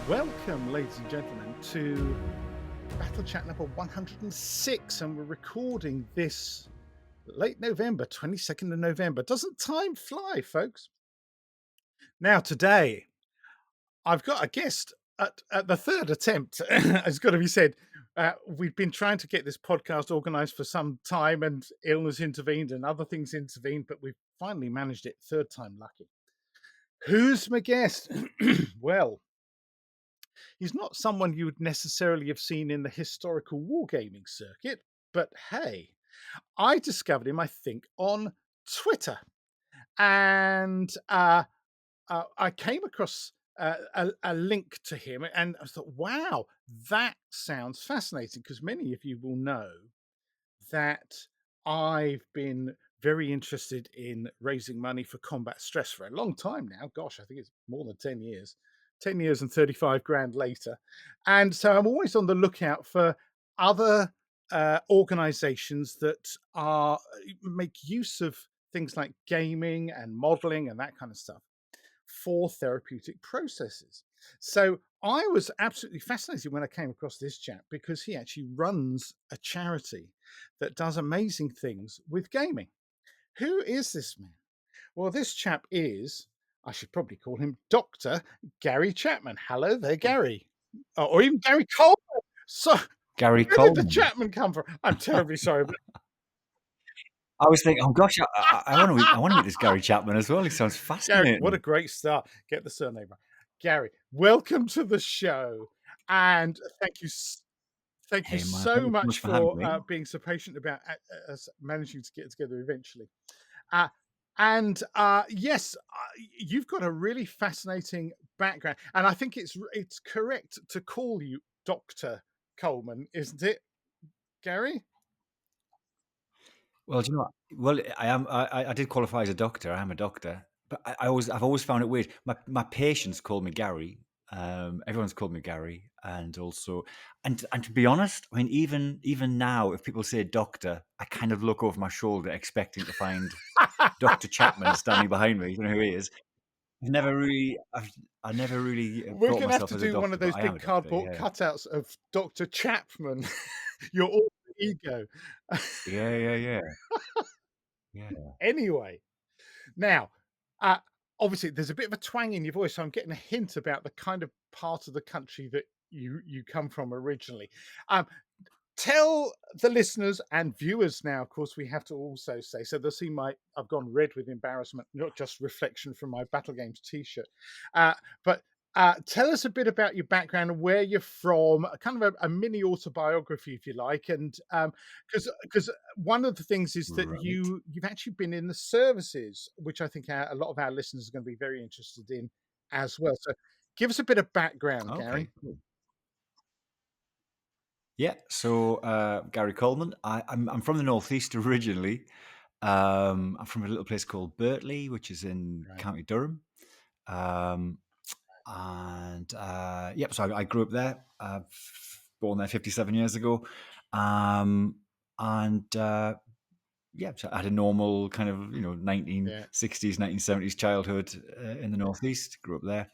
Welcome, ladies and gentlemen, to Battlechat number 106, and we're recording this late November, 22nd of November. Doesn't time fly, folks? Now, today, I've got a guest at the third attempt, has got to be said. We've been trying to get this podcast organized for some time, and illness intervened and other things intervened, but we've finally managed it. Third time lucky. Who's my guest? Well, he's not someone you would necessarily have seen in the historical wargaming circuit, but hey, I discovered him, I think, on Twitter. And I came across a link to him and I thought, wow, that sounds fascinating, because many of you will know that I've been very interested in raising money for combat stress for a long time now. Gosh, I think it's more than 10 years. 10 years and 35 grand later. And so I'm always on the lookout for other organizations that make use of things like gaming and modeling and that kind of stuff for therapeutic processes. So I was absolutely fascinated when I came across this chap, because he actually runs a charity that does amazing things with gaming. Who is this man? Well, this chap is, I should probably call him Dr. Gary Chapman. Hello there, Gary. Or even Gary Colman. So Gary where did the Colman. Chapman come from? I'm terribly sorry. But I was thinking, oh gosh, I want to meet this Gary Chapman as well. He sounds Gary, fascinating. what a great start. Get the surname right. Gary, welcome to the show. And thank you Hey man, so thank you so much much for having for me. being so patient about us managing to get together eventually. Yes, you've got a really fascinating background, and I think it's correct to call you Dr. Coleman, isn't it, Gary? Well, do you know what? Well, I am. I did qualify as a doctor. I am a doctor, but I've always found it weird. My patients call me Gary. Everyone's called me Gary, and to be honest, I mean, even now, if people say doctor, I kind of look over my shoulder, expecting to find Dr. Chapman standing behind me. You know who he is. I never really We're thought going to have myself to as a do one doctor, of but those I am big a doctor. cardboard Yeah, cutouts of Dr. Chapman, your alter ego. yeah. Yeah. Anyway, now, uh, obviously, there's a bit of a twang in your voice, so I'm getting a hint about the kind of part of the country that you come from originally. Um, Tell the listeners and viewers now, of course, we have to also say, so they'll see I've gone red with embarrassment, not just reflection from my Battle Games t-shirt. But tell us a bit about your background and where you're from, kind of a mini autobiography, if you like. And because one of the things is that Right. you've actually been in the services, which I think a lot of our listeners are going to be very interested in as well. So give us a bit of background, Okay, Gary. cool. Yeah, so Gary Colman. I'm from the Northeast originally. I'm from a little place called Birtley, which is in Right. County Durham. Um, yep, so I grew up there, born there 57 years ago. And Yeah, so I had a normal kind of, Yeah. 1960s, 1970s childhood in the Northeast, grew up there.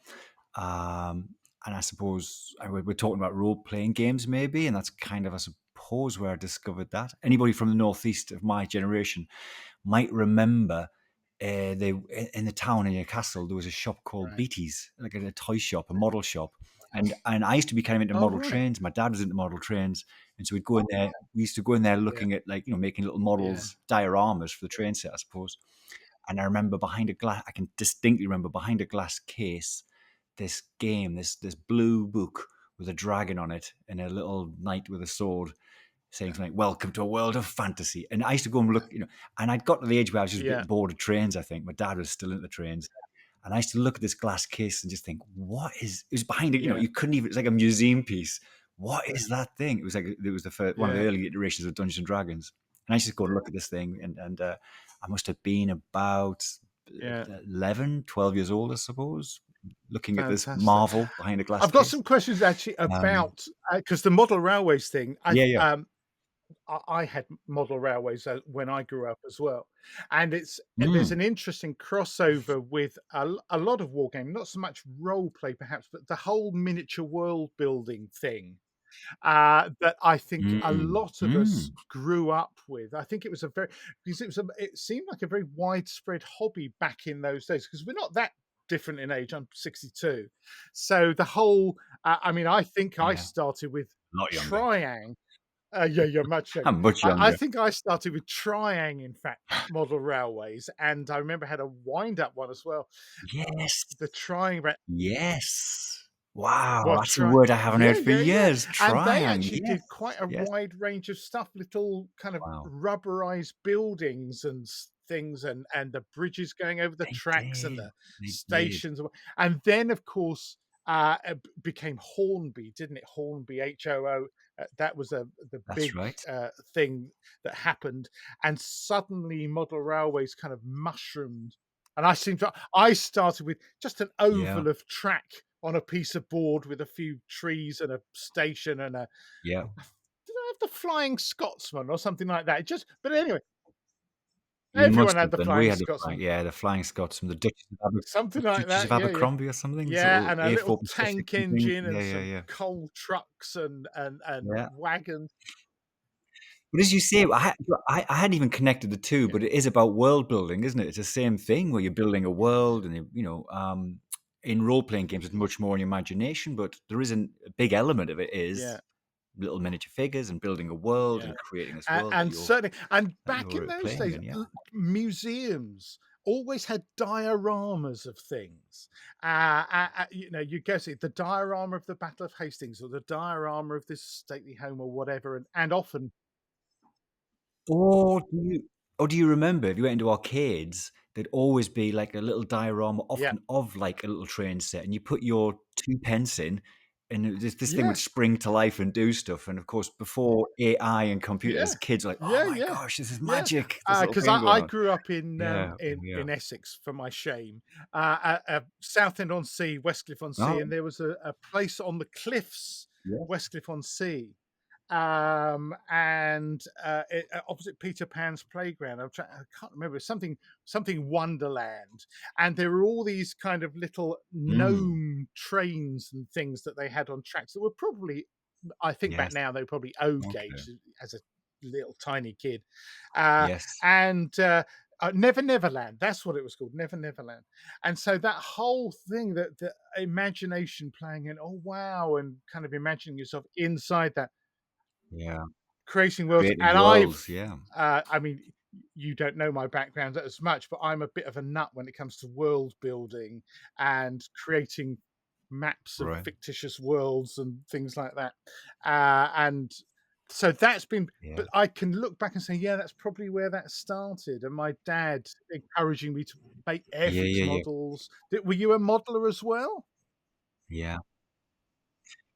And I suppose we're talking about role-playing games maybe, and that's kind of, I suppose, where I discovered that. Anybody from the Northeast of my generation might remember they in the town in Newcastle, there was a shop called Right. Beatty's, like a toy shop, a model shop. And I used to be kind of into Oh, model right. trains. My dad was into model trains. And so we'd go in there. We used to go in there Yeah. looking at, like, making little Yeah. models, dioramas for the train set, I suppose. And I remember I can distinctly remember behind a glass case, this game, this blue book with a dragon on it and a little knight with a sword saying something like, "Welcome to a world of fantasy." And I used to go and look, and I'd got to the age where I was just a Yeah. bit bored of trains, I think. My dad was still into trains. And I used to look at this glass case and just think, it was behind it, Yeah. you couldn't even, it's like a museum piece. What is that thing? It was the first, one of the Yeah. early iterations of Dungeons and Dragons. And I used to go and look at this thing, and I must have been about Yeah. 11, 12 years old, I suppose, looking at this Fantastic. marvel behind a glass I've got case. some questions actually Um, about because the model railways thing. yeah, yeah. I had model railways when I grew up as well, and there's Mm. an interesting crossover with a lot of wargaming, not so much role play perhaps, but the whole miniature world building thing that I think a Mm. lot of us Mm. grew up with. I think it was a very because it seemed like a very widespread hobby back in those days because we're not that different in age. I'm 62, so the whole. I mean, I think I Yeah. started with A lot younger. Triang. Yeah, you're much younger. I'm much I younger. think I started with Triang, in fact, model railways, and I remember I had a wind up one as well. Yes. The Triang Yes. Wow, Well, that's a try word I haven't yeah, heard for yeah, yeah, years. and they Triang. actually Yes. did quite a Yes. wide range of stuff, little kind of Wow. rubberized buildings and things, and the bridges going over the They tracks and did. the They did. stations, and then, of course, it became Hornby, didn't it? Hornby, HOO. That was the That's big right. thing that happened, and suddenly model railways kind of mushroomed. And I started with just an Yeah. oval of track on a piece of board with a few trees and a station and a Yeah. did I have the Flying Scotsman or something like that? Just but anyway, You everyone must had have the done. We Flying had Scotsman, the Flying Scotsman, something the like Duchess that. of Yeah, yeah. Abercrombie or something, these Yeah, little and a A4 little Pacifics tank and things. engine and Yeah, yeah, some yeah. coal trucks and Yeah. wagons. But as you say, I hadn't even connected the 2, Yeah, but it is about world building, isn't it? It's the same thing where you're building a yeah, world and in role-playing games, it's much more in your imagination, but there is a big element of it yeah. is little miniature figures and building a world Yeah, and creating this world and certainly, and that back in you're those playing days, in, yeah. museums always had dioramas of things. You know, you go see the diorama of the Battle of Hastings or the diorama of this stately home or whatever, and often, Or do you remember if you went into arcades, there'd always be, like, a little diorama yeah, often of, like, a little train set, and you put your 2 pence in, and this thing would yes, spring to life and do stuff, and, of course, before AI and computers, yeah, kids are like, "Oh yeah, my yeah, gosh, this is yeah. magic, this little Because thing going I on." grew up Yeah, yeah. in Essex, for my shame, Southend on Sea, Westcliff on Sea, Oh, and there was a place on the cliffs, yeah. Westcliff on Sea, and opposite Peter Pan's playground. I can't remember something Wonderland, and there were all these kind of little Mm, gnome trains and things that they had on tracks that were probably. I think back yes, now they were probably O okay. gauge as a little tiny kid, uh, Yes, and. Never Neverland, that's what it was called, Never Neverland. And so that whole thing, that the imagination playing in, oh wow, and kind of imagining yourself inside that, yeah. creating worlds. Creating And worlds, yeah. I mean, you don't know my background as much, but I'm a bit of a nut when it comes to world building and creating maps of Right. fictitious worlds and things like that. And so that's been, Yeah. but I can look back and say, yeah, that's probably where that started. And my dad encouraging me to make Yeah, airfix yeah, yeah. models. Were you a modeler as well? Yeah.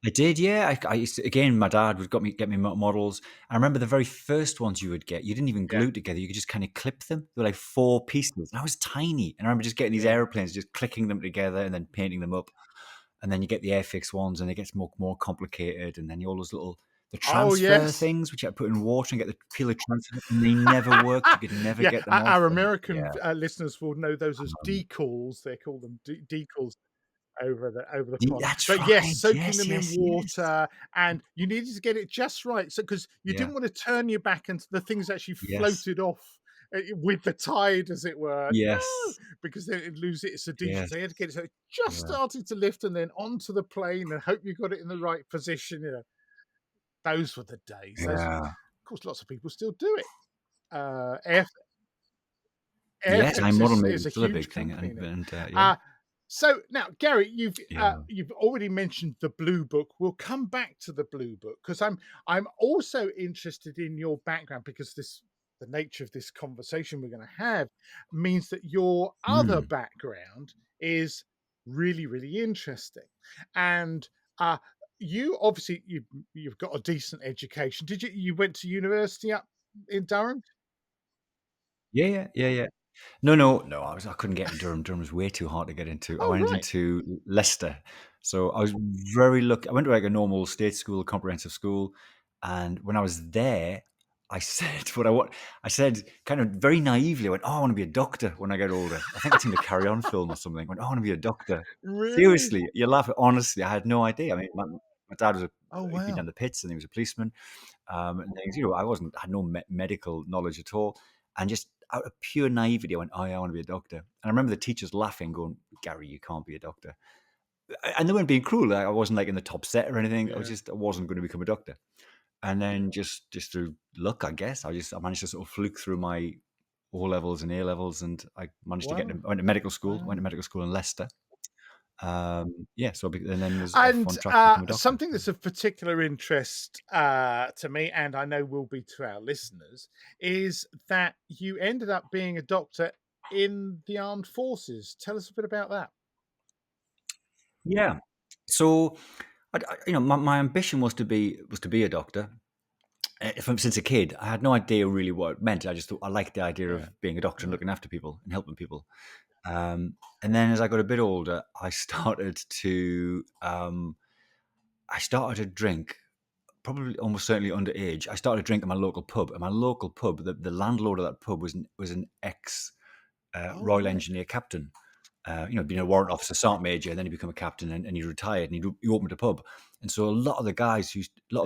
I did, yeah. I used to again, my dad would got me get me models. I remember the very first ones you would get, you didn't even Yeah, glue together, you could just kinda clip them. They were like 4 pieces, and I was tiny, and I remember just getting these yeah. airplanes, just clicking them together and then painting them up, and then you get the Airfix ones, and it gets more complicated, and then you all those little the Oh, transfer yes. things, which you had to put in water and get the peel the transfer, and they never worked, you could never Yeah, get them off, our and American yeah, listeners will know those as um, decals. They call them decals over the pond. that's But yes, right, soaking yes, them in yes, yes. water, and you needed to get it just right. So because you Yeah, didn't want to turn your back and the things actually yes, floated off with the tide, as it were. No, yes, because then it'd lose its adhesion. yes, So you had to get it so it just yeah, started to lift and then onto the plane and hope you got it in the right position. You know, those were the days. Those, of yeah. course, lots of people still do it. Air Yes, time Airfix model is making a still a huge big thing, company now. yeah, Uh, so now, Gary, yeah. you've already mentioned the Blue Book. We'll come back to the Blue Book because I'm also interested in your background because this the nature of this conversation we're going to have means that your other Mm. background is really really interesting, and uh, you obviously you've got a decent education. Did you went to university up in Durham? Yeah, yeah, yeah, yeah. No, I couldn't get into Durham. Durham was way too hard to get into. I Oh went right, into Leicester. So I was very lucky. I went to, like, a normal state school, comprehensive school, and when I was there, I said what I want. I said kind of very naively, I went, "Oh, I want to be a doctor when I get older." I think I'd seen the Carry On film or something. I went, "Oh, I want to be a doctor." Really? Seriously, you laugh. Honestly, I had no idea. I mean, my dad was Oh, he'd been wow. down the pits and he was a policeman, and things. I had no medical knowledge at all, and just out of pure naivety, I went, "Oh, yeah, I want to be a doctor." And I remember the teachers laughing, going, "Gary, you can't be a doctor." And they weren't being cruel. Like, I wasn't like in the top set or anything. Yeah. I wasn't going to become a doctor. And then just through luck, I guess, I managed to sort of fluke through my O levels and A levels, and I managed to Wow. I went to medical school. Went to Wow. medical school in Leicester. Yeah, so and then was off And on track to become a doctor. something that's of particular interest to me, and I know will be to our listeners, is that you ended up being a doctor in the armed forces. Tell us a bit about that. Yeah. So, my ambition was to be a doctor. From since a kid, I had no idea really what it meant. I just thought I liked the idea Yeah. of being a doctor and Yeah. looking after people and helping people. And then as I got a bit older, I started to drink, probably almost certainly underage. I started drinking at my local pub. And my local pub, the landlord of that pub was an ex Oh, Royal right. Engineer captain. Being a warrant officer, sergeant major, and then he became a captain, and he retired, and he opened a pub. And so a lot of Yeah.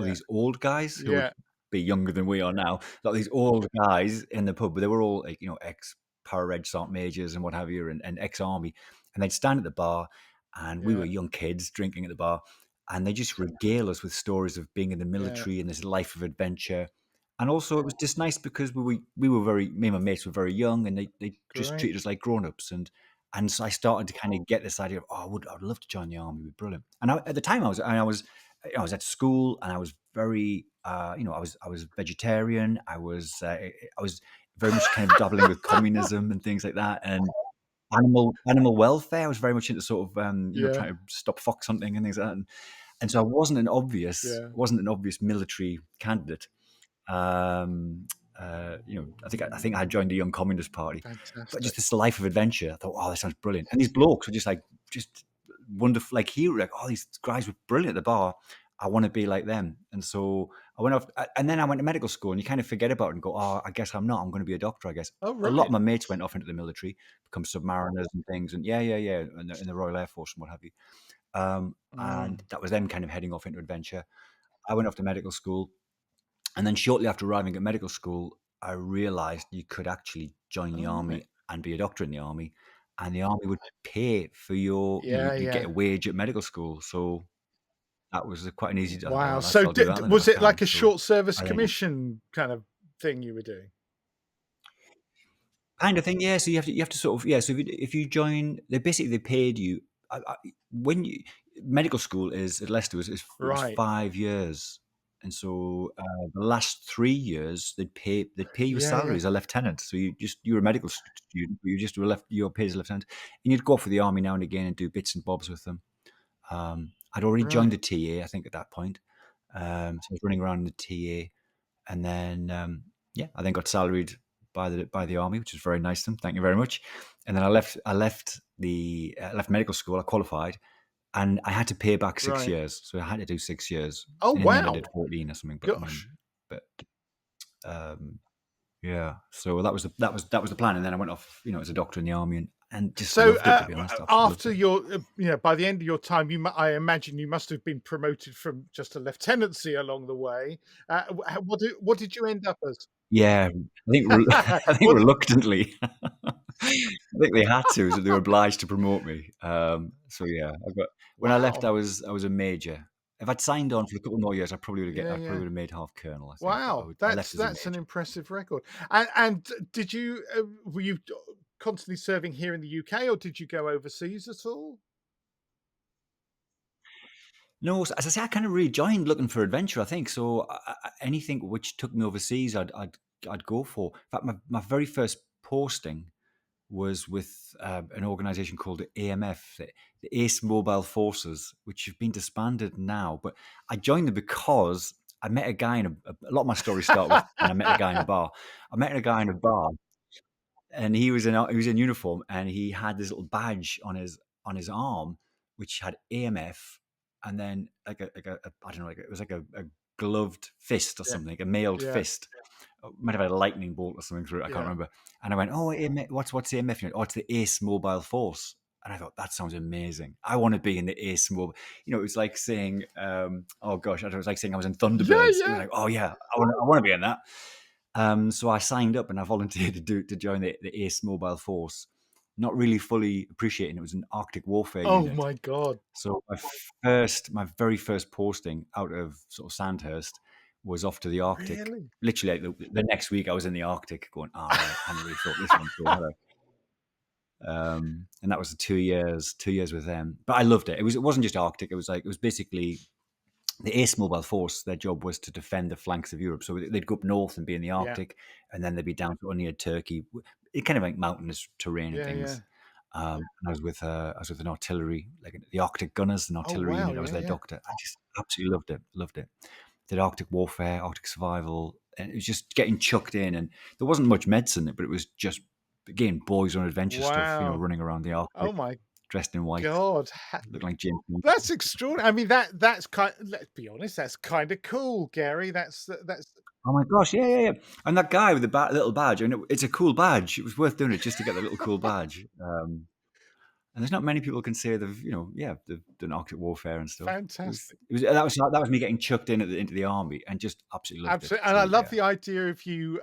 these old guys who would Yeah. be younger than we are now, a lot of these old guys in the pub, but they were all like, ex para reg sergeant majors and what have you, and ex army, and they'd stand at the bar, and we were Yeah. young kids drinking at the bar, and they just regale us with stories of being in the Yeah. military and this life of adventure. And also, it was just nice because we were very, me and my mates were very young, and they just Great. treated us like grown ups. And so I started to kind of get this idea of, oh, I'd love to join the army. It'd be brilliant. And at the time, I was at school, and I was very, I was vegetarian. I was very much kind of dabbling with communism and things like that, and animal welfare. I was very much into sort of, Yeah. trying to stop fox hunting and things like that. And so I Yeah. wasn't an obvious military candidate. Um, I think I joined the Young Communist Party, but Fantastic. just this life of adventure. I thought, oh, this sounds brilliant. And these blokes were just wonderful, like hero. Like, oh, these guys were brilliant at the bar. I want to be like them. And so I went off, and then I went to medical school, and you kind of forget about it and go, oh, I guess I'm not. I'm going to be a doctor. I guess Oh, a lot of right. my mates went off into the military, become submariners and things, and yeah, in the Royal Air Force and what have you. And Mm. that was them kind of heading off into adventure. I went off to medical school, and then shortly after arriving at medical school, I realized you could actually join the Oh, right. army and be a doctor in the army, and the army would pay for your, Yeah. you get Yeah. a wage at medical school. So that was quite an easy. Oh, Wow. well, So, I'll do that then if I was it can. like a So short service I then commission kind of thing you were doing? kind of thing, yeah. So you have to sort of, yeah. So if you join, they paid you. When you medical school is at Leicester it was Right. 5 years, and so the last 3 years they'd pay you a Yeah. salary Yeah. as a lieutenant. So you were a medical student, but you were paid as a lieutenant, and you'd go off for the army now and again and do bits and bobs with them. I'd already joined Right. the TA, I think, at that point. So I was running around in the TA, and then yeah, I then got salaried by the army, which was very nice of them. Thank you very much. And then I left medical school. I qualified, and I had to pay back six Right. years. So I had to do 6 years. Oh, And in the end, I did wow. 14 or something. Gosh. But um, yeah. So that was the plan. And then I went off, as a doctor in the army, and just So, loved it. To be honest, absolutely loved after it. your, by the end of your time, I imagine you must have been promoted from just a lieutenancy along the way. What did you end up as? Yeah, I think What? reluctantly. I think they had to, so they were obliged to promote me. So yeah, I got when I left, Wow. I was a major. If I'd signed on for a couple more years, Yeah. I probably Yeah. would have made half colonel, I think, but Wow. I left as a That's an major. impressive record. And did you were you constantly serving here in the UK, or did you go overseas at all? No, as I say, I kind of rejoined looking for adventure. I think so. Anything which took me overseas, I'd go for. In fact, my very first posting was with an organisation called the AMF, the Ace Mobile Forces, which have been disbanded now. But I joined them because I met a guy in a lot of my stories start with, and I met a guy in a bar. I met a guy in a bar, and he was in uniform, and he had this little badge on his arm, which had AMF, and then like a I don't know, like it was like a gloved fist or Yeah. something, like a mailed Yeah. fist. Might have had a lightning bolt or something through it. I can't Yeah. remember. And I went, "Oh, what's the AMF unit? Oh, it's the Ace Mobile Force." And I thought that sounds amazing. I want to be in the Ace Mobile. It was like saying, "Oh gosh," it was like saying I was in Yeah, Thunderbirds. It was yeah. like, "Oh yeah, I want to be in that." So I signed up and I volunteered to join the Ace Mobile Force, not really fully appreciating it was an Arctic warfare Oh unit. my god. So my very first posting out of sort of Sandhurst was off to the Arctic. Really? Literally, like, the next week I was in the Arctic going, "All right, I hadn't really thought this one through, had I?" And that was 2 years with them. But I loved it. It wasn't just Arctic. It was basically the Ace Mobile Force. Their job was to defend the flanks of Europe. So they'd go up north and be in the Yeah. Arctic, and then they'd be down to near Turkey. It kind of like mountainous terrain and Yeah, yeah. things. And I was with an artillery, like the Arctic Gunners, an Oh, artillery wow. unit. I was Yeah, their yeah. doctor. I just absolutely loved it. Loved it. Did Arctic warfare, Arctic survival, and it was just getting chucked in. And there wasn't much medicine, but it was just again boys on adventure stuff. Wow. Running around the Oh Arctic, my dressed in white, god. looking like James Bond. That's extraordinary. I mean, that's kind. Let's be honest. That's kind of cool, Gary. That's Oh my gosh, yeah, yeah, yeah. And that guy with the little badge, I mean, it's a cool badge. It was worth doing it just to get the little cool badge. And there's not many people can say they've done Arctic warfare and stuff. fantastic. That was me getting chucked into the army and just absolutely loved it. Absolutely, and I So love yeah, the idea of you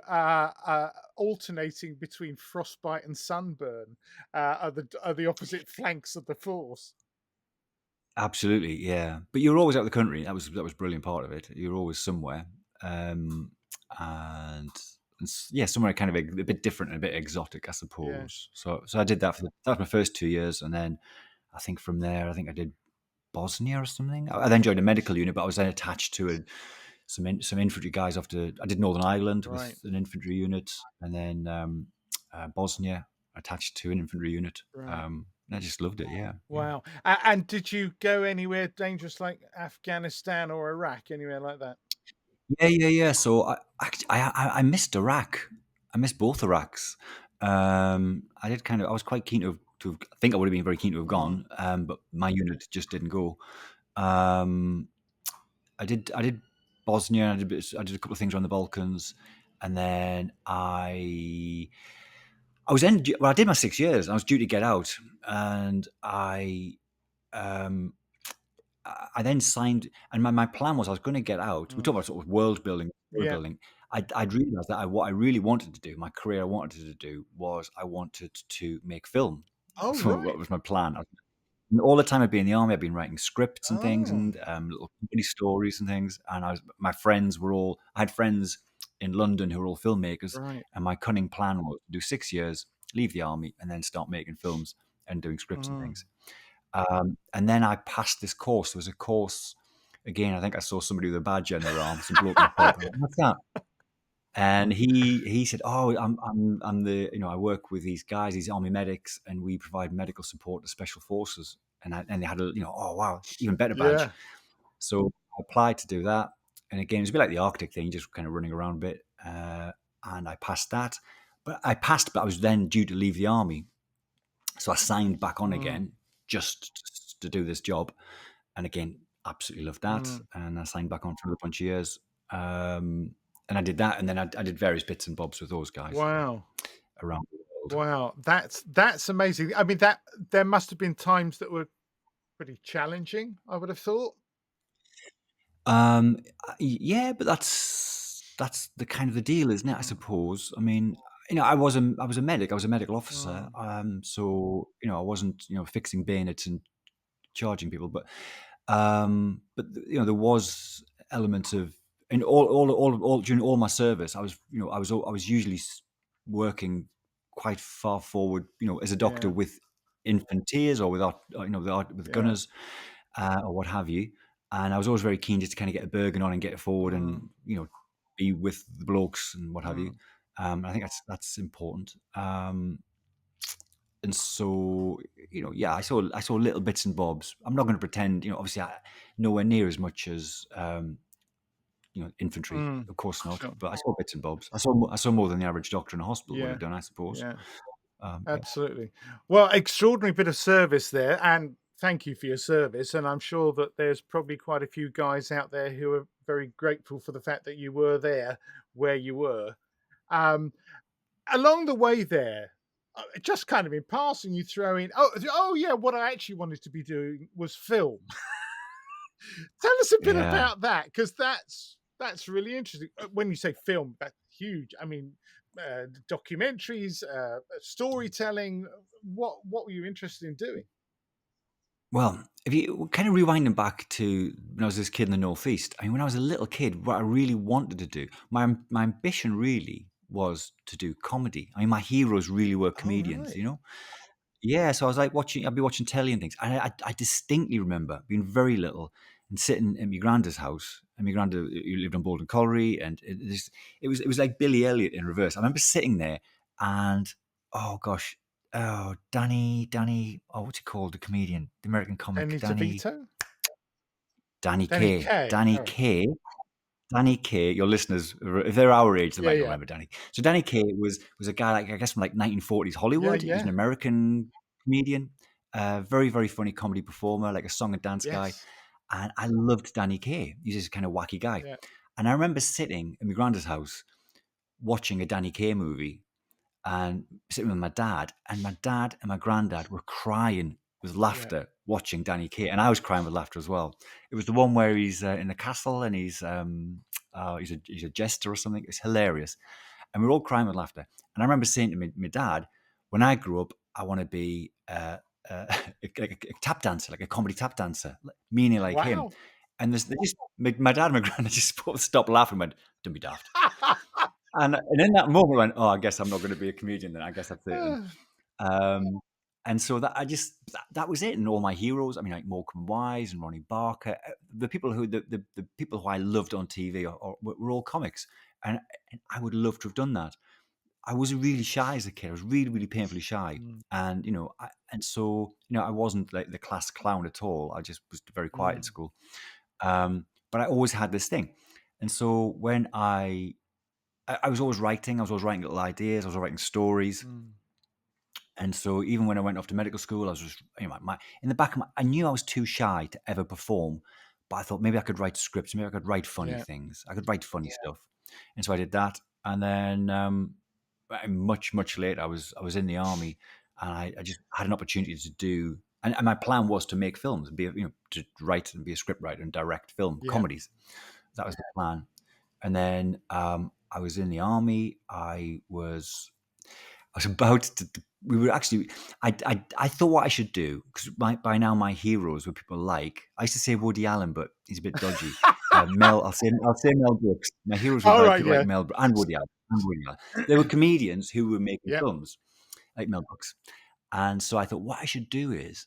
alternating between frostbite and sunburn are the opposite flanks of the force. absolutely, yeah. But you're always out of the country. That was a brilliant part of it. You're always somewhere, um, and, yeah, somewhere kind of a bit different and a bit exotic, I Yeah, suppose. So I did that that was my first 2 years, and then I think from there, I think I did Bosnia or something. I then joined a medical unit, but I was then attached to some infantry guys after I did Northern Ireland with right, an infantry unit, and then Bosnia attached to an infantry unit. right. And I just loved it. Yeah, yeah, Wow. And did you go anywhere dangerous like Afghanistan or Iraq, anywhere like that? yeah, yeah, yeah. So I missed Iraq. I missed both Iraqs. I did kind of. I was quite keen I think I would have been very keen to have Mm. gone, but my unit just didn't go. Um, I did Bosnia. I did a couple of things around the Balkans, and then I was in. Well, I did my 6 years. I was due to get out, and um, I then signed. And my plan was I was going to get out. We Mm. talk about sort of world building, story Yeah. building. I'd realised that what I really wanted to do, my career I wanted to do, was I wanted to make film. Oh, So right. what was my plan? And all the time I'd been in the army, I'd been writing scripts and things Oh, and little company stories and things. And my friends were all, I had friends in London who were all filmmakers. right. And my cunning plan was to do 6 years, leave the army, and then start making films and doing scripts and Mm. things. And then I passed this course. There was a course, again, I think I saw somebody with a badge on their arm, some bloke in the pub. I went, "What's that?" And he said, "Oh, I'm the I work with these guys, these army medics, and we provide medical support to special forces." And they had oh wow, even better badge. Yeah. So I applied to do that, and again, it was a bit like the Arctic thing, just kind of running around a bit. And I passed that, but I was then due to leave the army, so I signed back on Mm. again just to do this job, and again, absolutely loved that, Mm. and I signed back on for another bunch of years. And I did that, and then I did various bits and bobs with those guys Wow. around the world. Wow. That's amazing. I mean, that there must have been times that were pretty challenging, I would have thought. Yeah, but that's the kind of the deal, isn't it? I Mm. suppose. I mean, I was a medic. I was a medical officer. Mm. So I wasn't fixing bayonets and charging people, but there was elements of in all during all my service. I was usually working quite far forward. As a doctor Yeah. with infanteers or with with Yeah. gunners or what have you. And I was always very keen just to kind of get a Bergen on and get forward Mm. and be with the blokes and what have you. Mm. I think that's important. And so yeah, I saw little bits and bobs. I'm not going to pretend, obviously, nowhere near as much as infantry, Mm. of course not. Sure. But I saw bits and bobs. I saw more than the average doctor in a hospital would Yeah. have done, I suppose. Yeah. Yeah. Absolutely. Well, extraordinary bit of service there, and thank you for your service, and I'm sure that there's probably quite a few guys out there who are very grateful for the fact that you were there where you were. Um, Along the way there, just kind of in passing, you throw in, oh yeah, what I actually wanted to be doing was film. Tell us a bit Yeah. about that, because that's really interesting. When you say film, that's huge. I mean, documentaries, storytelling. What were you interested in doing? Well, if you kind of rewinding back to when I was this kid in the Northeast, I mean, when I was a little kid, what I really wanted to do, my ambition really was to do comedy. I mean, my heroes really were Oh comedians, right, you know? Yeah, so I was like I'd be watching telly and things. And I distinctly remember being very little and sitting in my granda's house. And my granda, who lived on Baldwin Colliery, and it was like Billy Elliot in reverse. I remember sitting there and oh gosh, oh Danny, oh what's he called? The comedian, the American comic, Danny DeVito, Danny Danny Kaye, Kaye. Danny Oh Kaye. Danny Kaye, your listeners, if they're our age, they yeah, might not yeah, remember Danny. So Danny Kaye was a guy like I guess from like 1940s yeah, Hollywood. He was an yeah. American comedian, very very funny comedy performer, like a song and dance guy. Yes, And I loved Danny Kaye. He's this kind of wacky guy. yeah. And I remember sitting in my granda's house watching a Danny Kaye movie and sitting with my dad and my granddad were crying with Yeah, laughter watching Danny Kaye, and I was crying with laughter as well. It was the one where he's in the castle and he's a jester or something. It's hilarious, and we are all crying with laughter. And I remember saying to my dad, "When I grow up, I want to be a tap dancer, like a comedy tap dancer, meaning like him." wow. And they just my dad and my granddad just both stopped laughing and went, "Don't be daft." And in that moment, I went, "Oh, I guess I'm not going to be a comedian then. I guess that's it." Um, and so that was it. And all my heroes, I mean, like Morecambe Wise and Ronnie Barker, the people the people who I loved on TV were all comics, and I would love to have done that. I was really shy as a kid. I was really, really painfully shy, Mm, and so I wasn't like the class clown at all. I just was very quiet in mm, school. But I always had this thing, and so when I was always writing. I was always writing little ideas. I was writing stories. mm. And so even when I went off to medical school, I was just, in the back of I knew I was too shy to ever perform, but I thought maybe I could write scripts. Maybe I could write funny Yeah, things. I could write funny stuff. And so I did that. And then much, much later, I was in the army and I just had an opportunity to do, and my plan was to make films and to write and be a script writer and direct film yeah. comedies. That was the plan. And then I was in the army. I was about to. We were actually. I thought what I should do because by now my heroes were people like I used to say Woody Allen, but he's a bit dodgy. Mel, I'll say Mel Brooks. My heroes were All like right, people like yeah, Mel and Woody Allen. They were comedians who were making yeah, films like Mel Brooks, and so I thought what I should do is,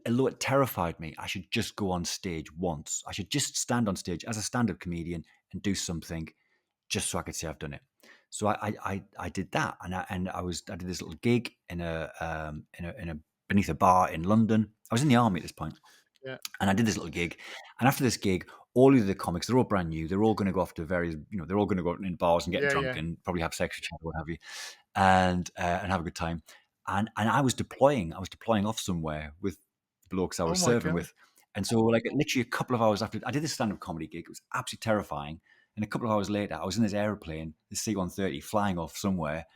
although it terrified me, I should just go on stage once. I should just stand on stage as a stand-up comedian and do something just so I could say I've done it. So I did that, I did this little gig in a beneath a bar in London. I was in the army at this point, yeah, and I did this little gig. And after this gig, all of the comics, they're all brand new. They're all going to go off to various, they're all going to go in bars and get yeah, drunk yeah. and probably have sex with each other, what have you, and have a good time. And I was deploying off somewhere with the blokes I Oh was my serving god. with. And so like literally a couple of hours after I did this stand-up comedy gig, it was absolutely terrifying. And a couple of hours later, I was in this aeroplane, this C-130, flying off somewhere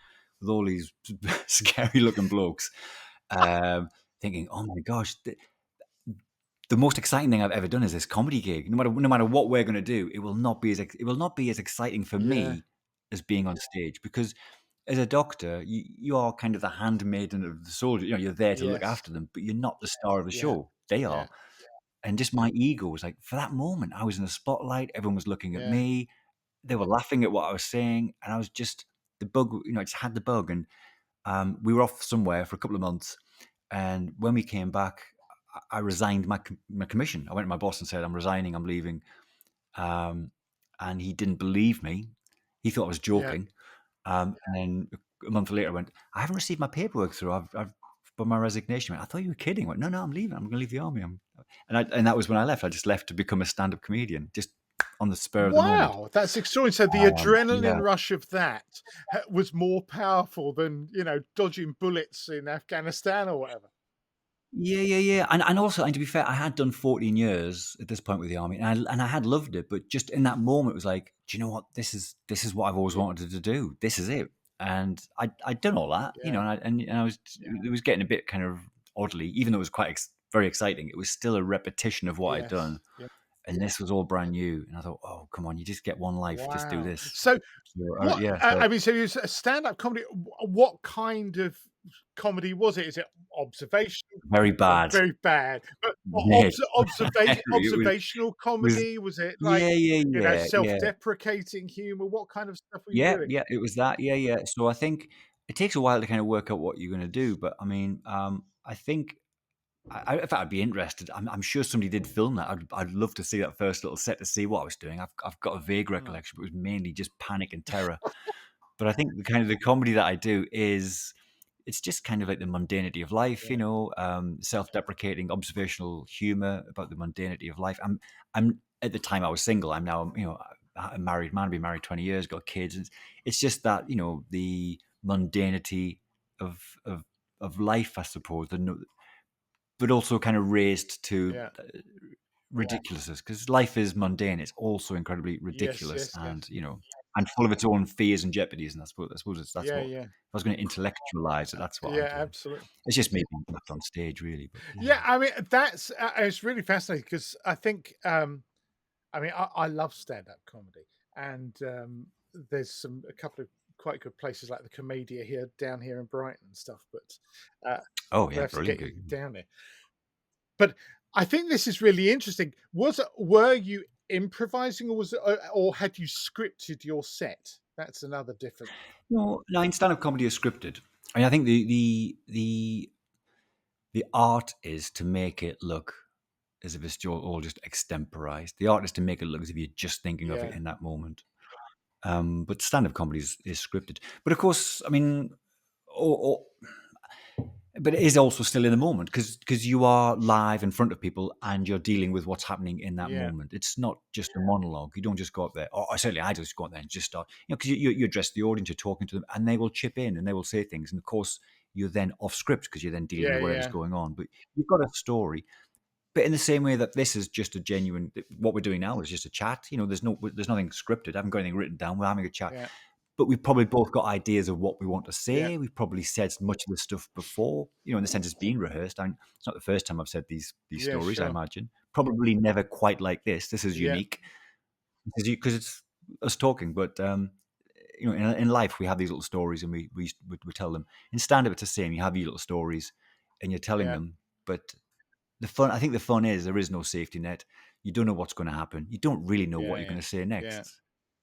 with all these scary looking blokes, thinking, "Oh my gosh, the most exciting thing I've ever done is this comedy gig. No matter what we're going to do, it will not be as exciting for Yeah, me as being on stage because as a doctor, you are kind of the handmaiden of the soldier. You're there to look yes, after them, but you're not the star of the yeah, show. They yeah, are." And just my ego was like, for that moment, I was in the spotlight. Everyone was looking at yeah, me. They were laughing at what I was saying, and I was just the bug. I just had the bug, and we were off somewhere for a couple of months. And when we came back, I resigned my commission. I went to my boss and said, "I'm resigning. I'm leaving." Um, and he didn't believe me. He thought I was yeah. joking. And then a month later, I went, "I haven't received my paperwork through. I've put my resignation." I went, "I thought you were kidding." I went, "No, I'm leaving. I'm going to leave the army." And that was when I left. I just left to become a stand-up comedian, just on the spur of the moment. Wow, that's extraordinary. So the Yeah. adrenaline rush of that was more powerful than dodging bullets in Afghanistan or whatever. Yeah. And also, and to be fair, I had done 14 years at this point with the army, and I had loved it, but just in that moment, it was like, do you know what? This is what I've always wanted to do. This is it. And I'd done all that, Yeah. and I was it was getting a bit kind of oddly, even though it was quite very exciting. It was still a repetition of what I'd done, Yes. Yeah. and this was all brand new. And I thought, oh, come on, you just get one life, just do Wow. this. So So, what yeah, I so mean, so you a stand-up comedy. What kind of comedy was it? Is it observational? very bad. Very bad. But Very, it observational was comedy? Was it like, yeah. self-deprecating humor? What kind of stuff were you Yeah, doing? yeah, it was that. Yeah. So I think it takes a while to kind of work out what you're going to do, but I mean, I think if I'd be interested, I'm sure somebody did film that. I'd love to see that first little set to see what I was doing. I've got a vague Mm. recollection, but it was mainly just panic and terror. But I think the kind of the comedy that I do is it's just kind of like the mundanity of life, Yeah. self-deprecating, observational humor about the mundanity of life. I'm at the time I was single. I'm now, a married man, been married 20 years, got kids. And it's just that, the mundanity of of of life, I suppose, but also kind of raised to Yeah. ridiculousness because life is mundane. It's also incredibly Yes, ridiculous, yes, and yes. and full of its own fears and jeopardies. And I suppose that's Yeah, what yeah. if I was going to intellectualize it. That's what I'm Yeah, doing. absolutely. It's just me being left on stage, really. But yeah. Yeah, I mean, that's it's really fascinating because I think, I mean, I love stand-up comedy, and there's a couple of quite good places like the Commedia here down here in Brighton and stuff. But uh, Oh we'll yeah, have to brilliant get you gig. down there. But I think this is really interesting. Were you improvising, or or had you scripted your set? That's another difference. No, in stand-up comedy is scripted. I mean, I think the art is to make it look as if it's all just extemporized. The art is to make it look as if you're just thinking of it Yeah, in that moment. But stand-up comedy is scripted. But of course, I mean, or but it is also still in the moment because you are live in front of people and you're dealing with what's happening in that yeah, moment. It's not just a monologue. You don't just go up there, or certainly I just go up there and just start, because you address the audience, you're talking to them, and they will chip in and they will say things. And of course, you're then off script because you're then dealing yeah, with whatever's yeah, going on. But you've got a story. But in the same way that this is just a genuine, what we're doing now is just a chat. There's nothing scripted. I haven't got anything written down. We're having a chat, yeah, but we've probably both got ideas of what we want to yeah, say. We've probably said much of the stuff before, in the sense it's been rehearsed. It's not the first time I've said these yeah. stories, I Sure. imagine. Probably never quite like this. This is Yeah, unique because it's us talking. But in life we have these little stories and we tell them. In stand up, it's the same. You have these little stories and you're telling yeah, them, but I think the fun is there is no safety net. You don't know what's going to happen. You don't really know what yeah, you're yeah, going to say yeah. next.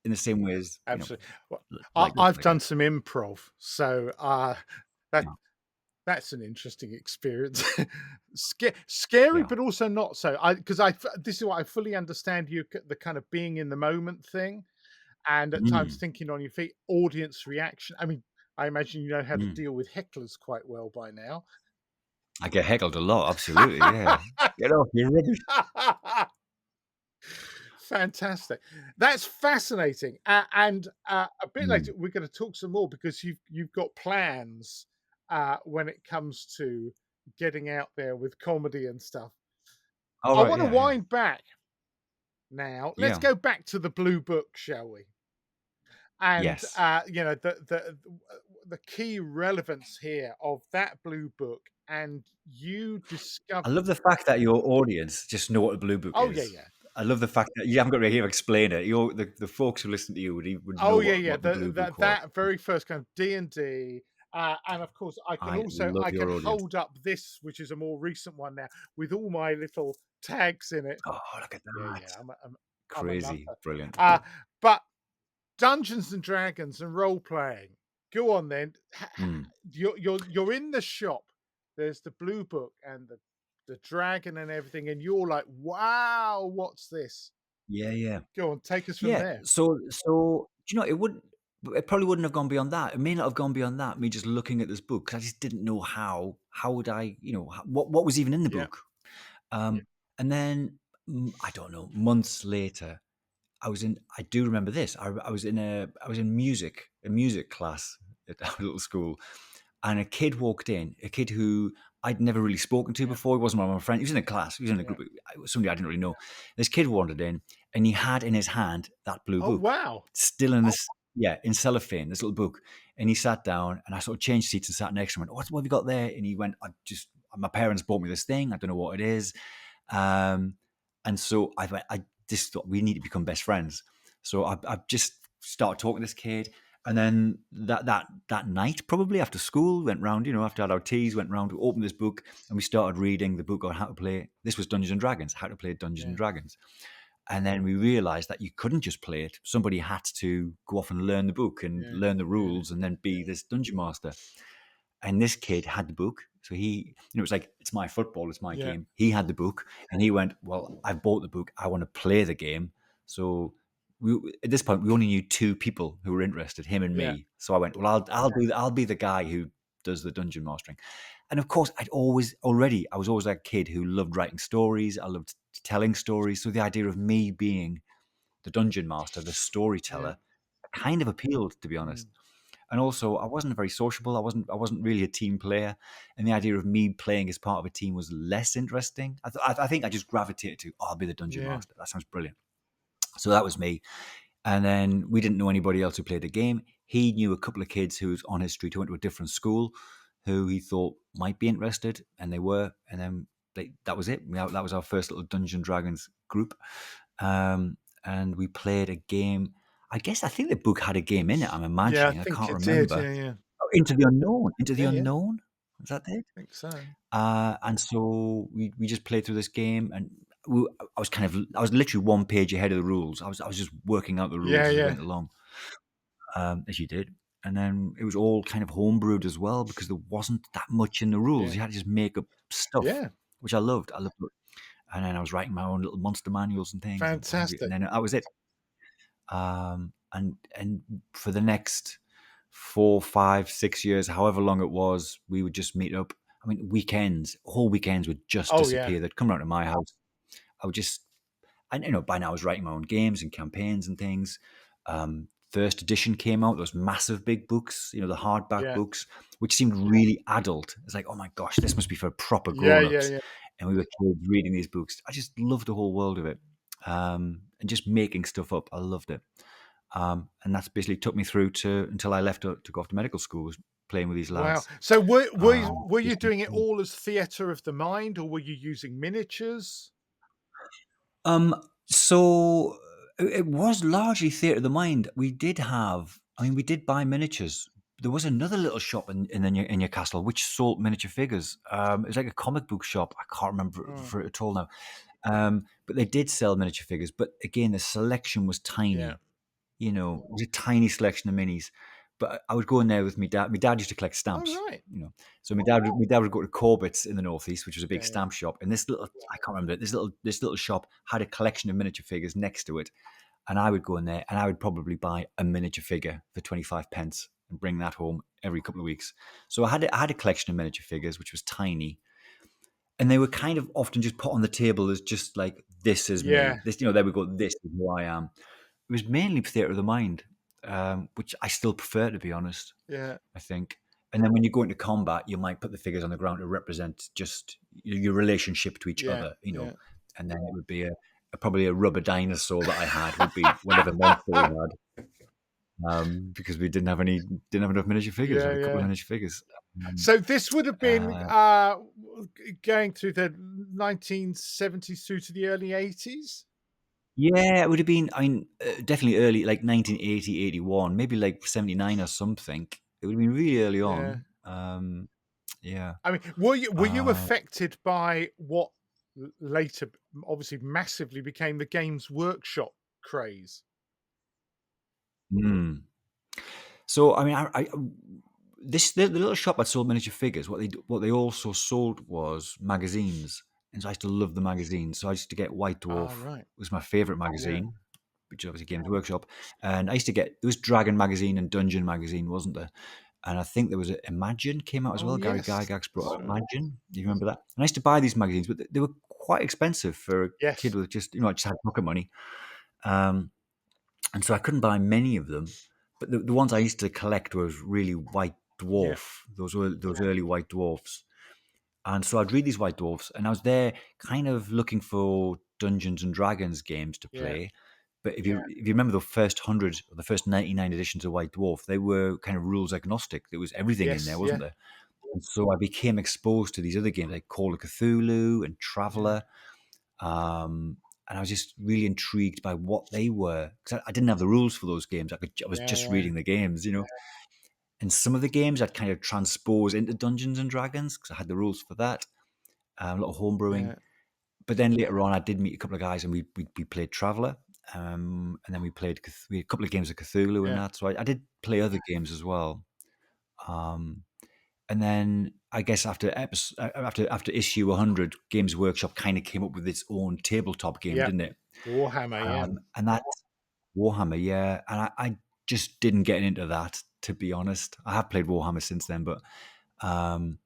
In the same way as Absolutely. Well, like this, I've I done guess. some improv, so that Yeah. that's an interesting experience. Scary, Yeah. but also not so. Because this is what I fully understand the kind of being in the moment thing, and at times Mm, thinking on your feet, audience reaction. I mean, I imagine you know how to mm. deal with hecklers quite well by now. I get heckled a lot, absolutely, yeah. Get off your rubbish. Fantastic. That's fascinating. And a bit Mm. later, we're going to talk some more because you've got plans when it comes to getting out there with comedy and stuff. I Alright, want to yeah. wind back now. Let's Yeah. go back to the blue book, shall we? And Yes. the key relevance here of that blue book, and you I discover. love the fact that your audience just know what a blue book Oh yeah, is. yeah. I love the fact that you haven't got to hear explain it. The folks who listen to you would know Oh yeah, yeah. what the blue book was. That very first kind of D&D, and of course, I love I can your audience. hold up this, which is a more recent one now, with all my little tags in it. Oh, look at Yeah, that. yeah. I'm a Crazy. nutter. Brilliant. But Dungeons and Dragons and role playing. Go on then. Mm. You're in the shop. There's the blue book and the dragon and everything, and you're like, wow, what's this? Yeah, yeah. Go on, take us from Yeah, there. so, do you know, it probably wouldn't have gone beyond that. It may not have gone beyond that, me just looking at this book 'cause I just didn't know how would I, what was even in the Yeah, book? Um, and then, I don't know, months later, I do remember this. I was in music, a music class at our little school, and a kid walked in, a kid who I'd never really spoken to Yeah. before. He wasn't one of my friends. He was in a class. He was in a Yeah. group. Somebody I didn't really know. This kid wandered in, and he had in his hand that blue Oh, book, wow. still in this, yeah, in cellophane, this little book. And he sat down, and I sort of changed seats and sat next to him. And went, what have you got there? And he went, my parents bought me this thing. I don't know what it is. And so I just thought we need to become best friends. So I just started talking to this kid. And then that night, probably after school, went round, after I had our teas, went round, we opened this book and we started reading the book on how to play. This was Dungeons and Dragons, how to play Dungeons and Yeah. Dragons. And then we realized that you couldn't just play it. Somebody had to go off and learn the book and Yeah. learn the Yeah. rules and then be this dungeon master. And this kid had the book. So it was like, it's my football, it's my Yeah. game. He had the book and he went, well, I've bought the book. I want to play the game. So at this point, we only knew two people who were interested, him and Yeah. me. So I went, well, I'll be the guy who does the dungeon mastering. And of course, I was always that kid who loved writing stories. I loved telling stories. So the idea of me being the dungeon master, the Yeah. storyteller, kind of appealed, to be Mm. honest. And also, I wasn't very sociable. I wasn't really a team player, and the idea of me playing as part of a team was less interesting. I think I just gravitated to, I'll be the dungeon Yeah. master. That sounds brilliant. So that was me. And then we didn't know anybody else who played the game. He knew a couple of kids who was on his street who went to a different school, who he thought might be interested, and they were. And then that was it. That was our first little Dungeons and Dragons group, and we played a game. I think the book had a game in it. I'm Yeah, I imagining. I think can't it did. remember. Yeah. Yeah. Oh, Into the Unknown. Into the Yeah. Yeah. Unknown. Is that it? I think so. And so we just played through this game, and I was literally one page ahead of the rules. I was just working out the rules Yeah. as we Yeah. went along, as you did. And then it was all kind of homebrewed as well because there wasn't that much in the rules. Yeah. You had to just make up stuff, Yeah. which I loved. I loved it. And then I was writing my own little monster manuals and things, and Fantastic. then that was it. And for the next 4, 5, 6 years, however long it was, we would just meet up. I mean, whole weekends would just Oh, yeah. disappear. They'd come around to my house. I would just, and by now I was writing my own games and campaigns and things. First edition came out, those massive big books, the hardback Yeah. books, which seemed really adult. It's like, oh my gosh, this must be for proper Yeah. Yeah. grown-ups. Yeah. And we were kids reading these books. I just loved the whole world of it. And just making stuff up. I loved it. And that's basically took me through until I left to go off to medical school, was playing with these Wow. lads. So Uh, were you just- doing it all as theatre of the mind, or were you using miniatures? um, so it was largely theatre of the mind. We did buy miniatures. There was another little shop in Newcastle which sold miniature figures. It was like a comic book shop. I can't remember Oh, for it at all now. But they did sell miniature figures. But again, the selection was yeah. tiny. It was a tiny selection of minis. But I would go in there with my dad. My dad used to collect Oh, stamps, right. So my dad would go to Corbett's in the northeast, which was a big Yeah. Yeah. stamp shop. And I can't remember it. This little shop had a collection of miniature figures next to it, and I would go in there and I would probably buy a miniature figure for 25 pence and bring that home every couple of weeks. So I had a collection of miniature figures, which was tiny, and they were kind of often just put on the table as just like, this is Yeah. me. This, there we go. This is who I am. It was mainly theatre of the mind, which I still prefer, to be honest, Yeah. I think. And then when you go into combat, you might put the figures on the ground to represent just your relationship to each Yeah. other, Yeah. and then it would be probably a rubber dinosaur that I had would be whatever monster we had, because we didn't have enough miniature figures. We Yeah. have a couple of Yeah. miniature figures. So this would have been Uh, going through the 1970s through to the early 80s. yeah, it would have been, definitely early, like 1980, 81, maybe like 79 or something. It would have been really early Yeah. on. Yeah. I mean, were you Uh, affected by what later obviously massively became the Games Workshop craze? hmm. So, I mean, the little shop that sold miniature figures, what they also sold was magazines, and so I used to love the magazines. So I used to get White Dwarf, Ah, right. was my favorite Yeah. magazine, which is obviously Games Workshop, and I used to get, there was Dragon magazine and Dungeon magazine, wasn't there? And I think there was Imagine came out as Oh, well. Gary yes. Gygax brought That's out right. Imagine. Do you remember that? And I used to buy these magazines, but they were quite expensive for a kid Yes. with just, I just had pocket money. Um, and so I couldn't buy many of them. But the ones I used to collect was really White Yeah. dwarf, those early white dwarfs. And so I'd read these white dwarfs, and I was there kind of looking for Dungeons and Dragons games to Yeah. play. But if you remember the first 100 or the first 99 editions of White Dwarf, they were kind of rules agnostic. There was everything in there, Yes. wasn't Yeah. there? And so I became exposed to these other games like Call of Cthulhu and Yeah. Traveller. And I was just really intrigued by what they were, because I didn't have the rules for those games. I was Yeah. just Yeah. reading the games. And some of the games I'd kind of transpose into Dungeons and Dragons because I had the rules for that. A lot of homebrewing. Yeah. But then later on, I did meet a couple of guys, and we played Traveller, and then we had a couple of games of Cthulhu and Yeah. that. So I did play other games as well. Um, and then I guess after issue 100, Games Workshop kind of came up with its own tabletop game, Yeah. didn't it? Warhammer. Yeah. And that Warhammer, yeah. And I just didn't get into that, to be honest. I have played Warhammer since then, but um,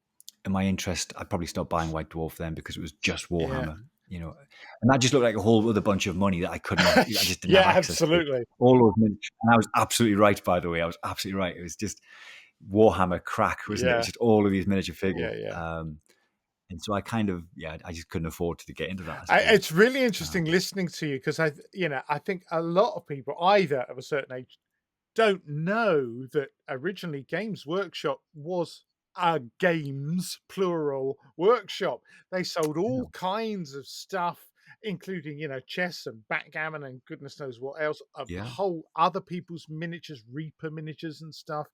in my interest, I probably stopped buying White Dwarf then because it was just Yeah. Warhammer. And that just looked like a whole other bunch of money that I just didn't have Yeah. access to. Absolutely. All those miniatures. And I was absolutely right, by the way. I was absolutely right. It was just Warhammer crack, wasn't it? It was Yeah. just all of these miniature figures. Yeah. Yeah. And so I kind of, yeah, I just couldn't afford to get into that, I suppose. It's really Um, interesting listening to you because I think a lot of people either of a certain age don't know that originally Games Workshop was a games plural workshop. They sold yeah. all kinds of stuff, including chess and backgammon and goodness knows what else. A Yeah. whole other people's miniatures, Reaper miniatures and stuff,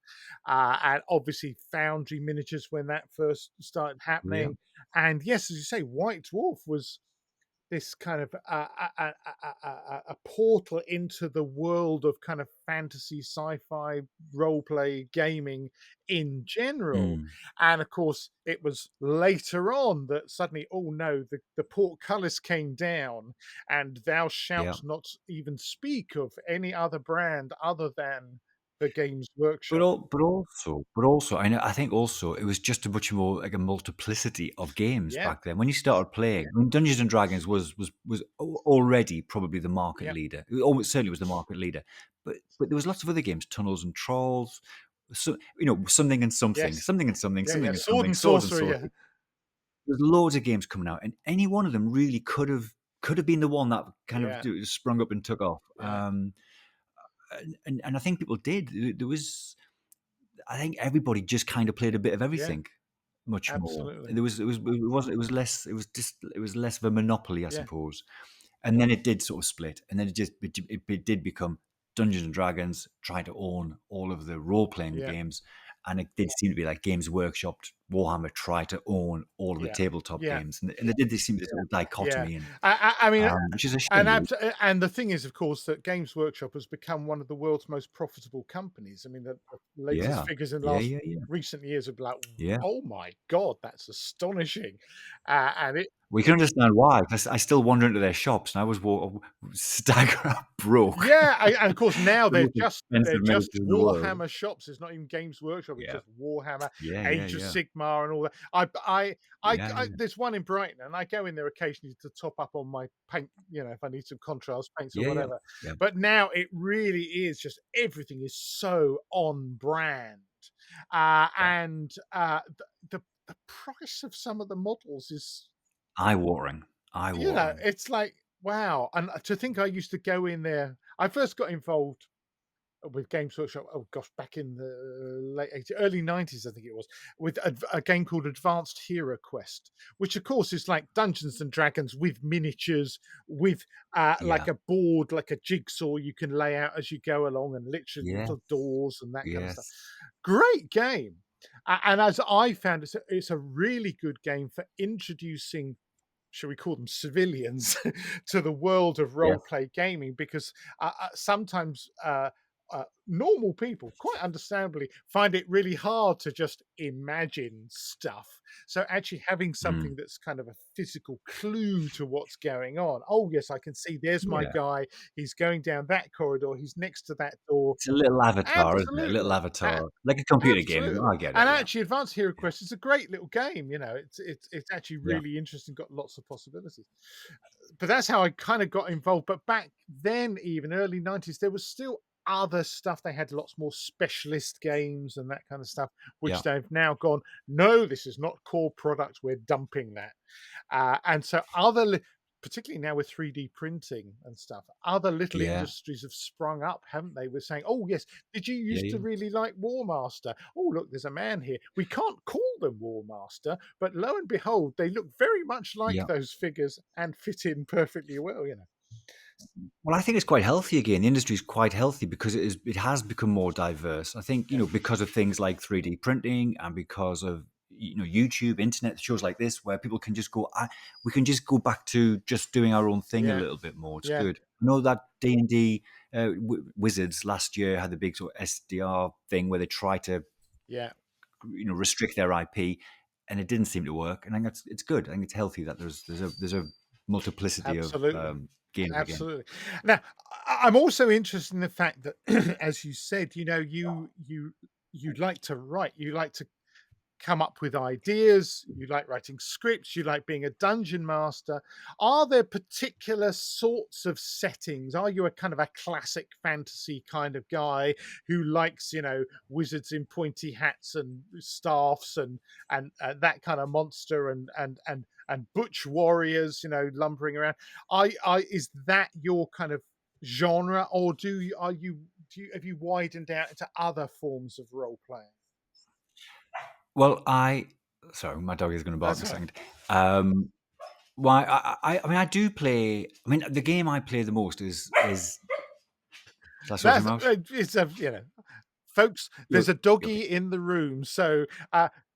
and obviously Foundry miniatures when that first started Yeah. happening. And yes, as you say, White Dwarf was this kind of a portal into the world of kind of fantasy, sci-fi, role play gaming in general. Mm, And of course, it was later on that suddenly, oh no, the portcullis came down, and thou yeah. shalt not even speak of any other brand other than the Games But Workshop. al but also, I think also it was just a much more like a multiplicity of games Yeah, back then. When you started playing, I mean, Dungeons& and Dragons was already probably the market yeah, leader. It almost certainly was the market leader, but there was lots of other games, Tunnels and Trolls, something and something, yes, something and something, yeah, yeah. something and Sword something, and swords and sorcery. sorcery. Yeah, There's loads of games coming out, and any one of them really could have been the one that kind of yeah, sprung up and took off. yeah, And I think people did. There was I think everybody just kind of played a bit of yeah. everything much more. Absolutely. It was less of a monopoly, I Yeah, suppose. And then it did sort of split, and then it did become Dungeons and Dragons trying to own all of the role playing yeah, games, and it did seem to be like Games Workshop, Warhammer try to own all of the yeah, tabletop yeah, games, and there did seem this little yeah. dichotomy, and I mean, which is a and shame, really. and the thing is, of course, that Games Workshop has become one of the world's most profitable companies. I mean, the latest Yeah, figures in the yeah, last yeah, yeah, recent years are like, yeah. oh my god, that's astonishing. And it We can understand why, 'cause I still wander into their shops, and I was stagger broke. Yeah, and of course now The most they're expensive just miniatures in the world. Warhammer shops. It's not even Games Workshop. It's Yeah. just Warhammer, Yeah, yeah, Age of yeah. Sigmar, and all that. Yeah, yeah. There's one in Brighton, and I go in there occasionally to top up on my paint. If I need some contrast paints or Yeah, yeah. whatever. Yeah. But now it really is just everything is so on brand, Yeah. and the price of some of the models is Eye-watering. Eye-watering. it's like wow. And to think I used to go in there. I first got involved with Games Workshop, oh gosh, back in the late 80s, early 90s, I think it was, with a game called Advanced Hero Quest, which of course is like Dungeons and Dragons with miniatures, with like Yeah. a board, like a jigsaw you can lay out as you go along, and literally Yes. little doors and that kind of stuff. Yes. Great game. And as I found, it's a really good game for introducing, shall we call them civilians, to the world of role Yes. play gaming, because sometimes normal people, quite understandably, find it really hard to just imagine stuff. So actually having Mm. something that's kind of a physical clue to what's going on. Oh yes, I can see there's my Yeah. guy. He's going down that corridor. He's next to that door. It's a little avatar, isn't it? A little Absolutely. avatar. Like a computer game. Absolutely, I get it, and yeah. actually, Advanced Hero Yeah. Quest is a great little game. It's actually Yeah. really interesting. Got lots of possibilities. But that's how I kind of got involved. But back then, even early 90s, there was still other stuff. They had lots more specialist games and that kind of stuff, which Yeah. they've now gone, no, this is not core product. We're dumping that. And so particularly now with 3D printing and stuff, other little Yeah. industries have sprung up, haven't they? We're saying, oh yes, did you Yeah. used to Yeah. really like War Master? Oh look, there's a man here. We can't call them War Master, but lo and behold, they look very much like Yeah. those figures and fit in perfectly well. Well, I think it's quite healthy again. The industry is quite healthy because it has become more diverse. I think, Yeah, because of things like 3D printing and because of YouTube, internet shows like this, where people can just go, we can just go back to just doing our own thing a yeah, little bit more. It's yeah, good. I know that D&D Wizards last year had the big sort of SDR thing where they try to yeah. restrict their IP, and it didn't seem to work. And I think it's good. I think it's healthy that there's a multiplicity of Absolutely. games again. Absolutely. Now, I'm also interested in the fact that, as you said, you like to write, you like to come up with ideas, you like writing scripts, you like being a dungeon master. Are there particular sorts of settings? Are you a kind of a classic fantasy kind of guy who likes, wizards in pointy hats and staffs and that kind of monster and butch warriors, lumbering around? Is that your kind of genre, or have you widened out into other forms of role playing? Well, sorry, my dog is going to bark in That's a all right. second. Why? I mean, I do play. I mean, the game I play the most is. Shall I sort That's him out? it's a folks, You there's a okay? doggy in the room. So,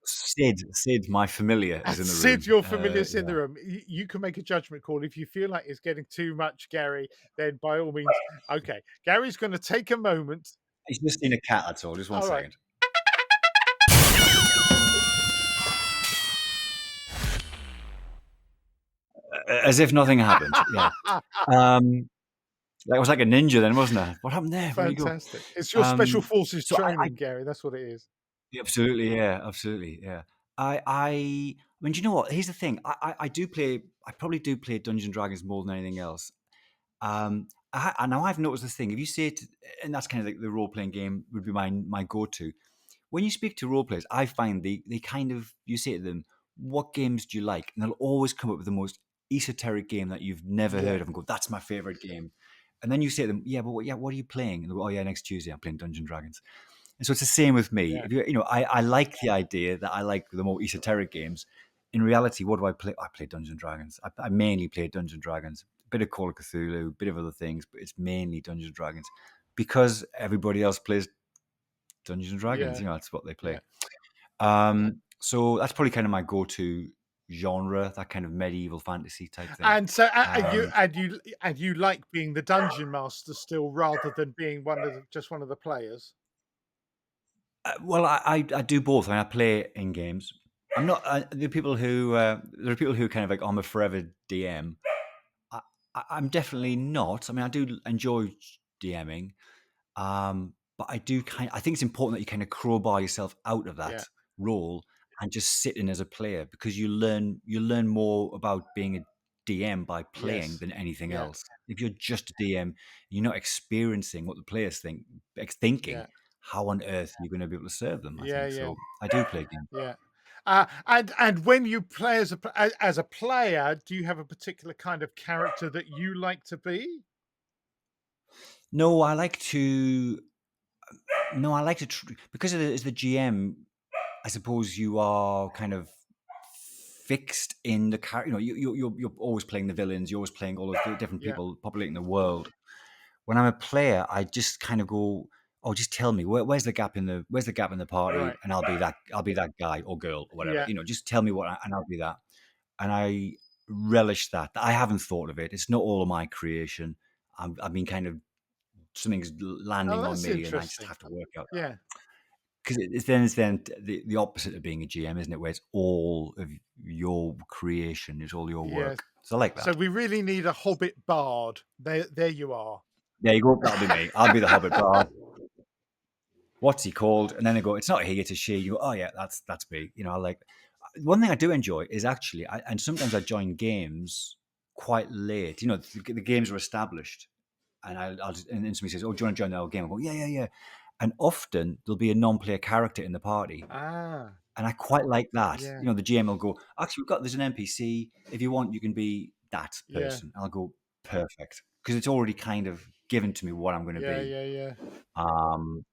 Sid, my familiar, is in the Sid, room. your familiar's in the Yeah, room. You can make a judgment call. If you feel like it's getting too much, Gary, then by all means, okay. Gary's going to take a moment. he's just seen a cat. That's all. Just one All right. second. As if nothing happened. Yeah. Um, that was like a ninja, then, wasn't it? What happened there? Where'd he go? Fantastic. It's your special Um, forces so I training, Gary. That's what it is. absolutely, yeah, absolutely, yeah. I mean, do you know what? Here's the thing. I do play. I probably do play Dungeons and Dragons more than anything else. I now I've noticed this thing. If you say it, and that's kind of like the role playing game would be my go to. When you speak to role players, I find they kind of you say to them, "What games do you like?" And they'll always come up with the most esoteric game that you've never Yeah, heard of, and go, "That's my favorite game." And then you say to them, "Yeah, but what are you playing?" And they go, "Oh yeah, next Tuesday I'm playing Dungeons and Dragons." And so it's the same with me. yeah, If I like the idea that I like the more esoteric games. In reality, what do I play? I play Dungeons and Dragons. I mainly play Dungeons and Dragons. A bit of Call of Cthulhu, a bit of other things, but it's mainly Dungeons and Dragons because everybody else plays Dungeons and Dragons. yeah, That's what they yeah. play. So that's probably kind of my go-to genre, that kind of medieval fantasy type thing. And so, Um, and you like being the dungeon master still, rather than being just one of the players. well, I do both. I mean, I play in games. I'm not. There are people who kind of like, I'm a forever DM. I, I'm definitely not. I mean, I do enjoy DMing, but I think it's important that you kind of crowbar yourself out of Yeah, that role and just sit in as a player because you learn more about being a DM by playing yes, than anything yeah, else. If you're just a DM, you're not experiencing what the players thinking. yeah, How on earth are you going to be able to serve them? I yeah, think yeah, so. I do play games. yeah. And when you play as a player, do you have a particular kind of character that you like to be? No, I like to. No, I like to because as the GM. I suppose you are kind of fixed in the character. You're always playing the villains. You're always playing all of the different Yeah, people populating the world. When I'm a player, I just kind of go, "Oh, just tell me where's the gap in the party, right. and I'll be that guy or girl or whatever. Yeah, Just tell me and I'll be that." And I relish that. I haven't thought of it. It's not all of my creation. I've been kind of something's oh, landing on that's me, and I just interesting. have to work out Yeah, because it's then the opposite of being a GM, isn't it? Where it's all of your creation, it's all your yes. work. So I like So that. we really need a hobbit bard. There you are. There you go. That'll be me. I'll be the Hobbit bard. What's he called? And then they go, it's not he, it's a she. You go, oh yeah, that's me. I like one thing I do enjoy is actually, and sometimes I join games quite late. The games are established, and I'll just, and then somebody says, "Oh, do you want to join our game?" I go, "Yeah, yeah, yeah." And often there'll be a non-player character in the party, Ah, and I quite like that. yeah, You know, the GM will go, "Actually, there's an NPC. If you want, you can be that yeah, person." I'll go, "Perfect," because it's already kind of given to me what I'm going to yeah, be. yeah, yeah, Um,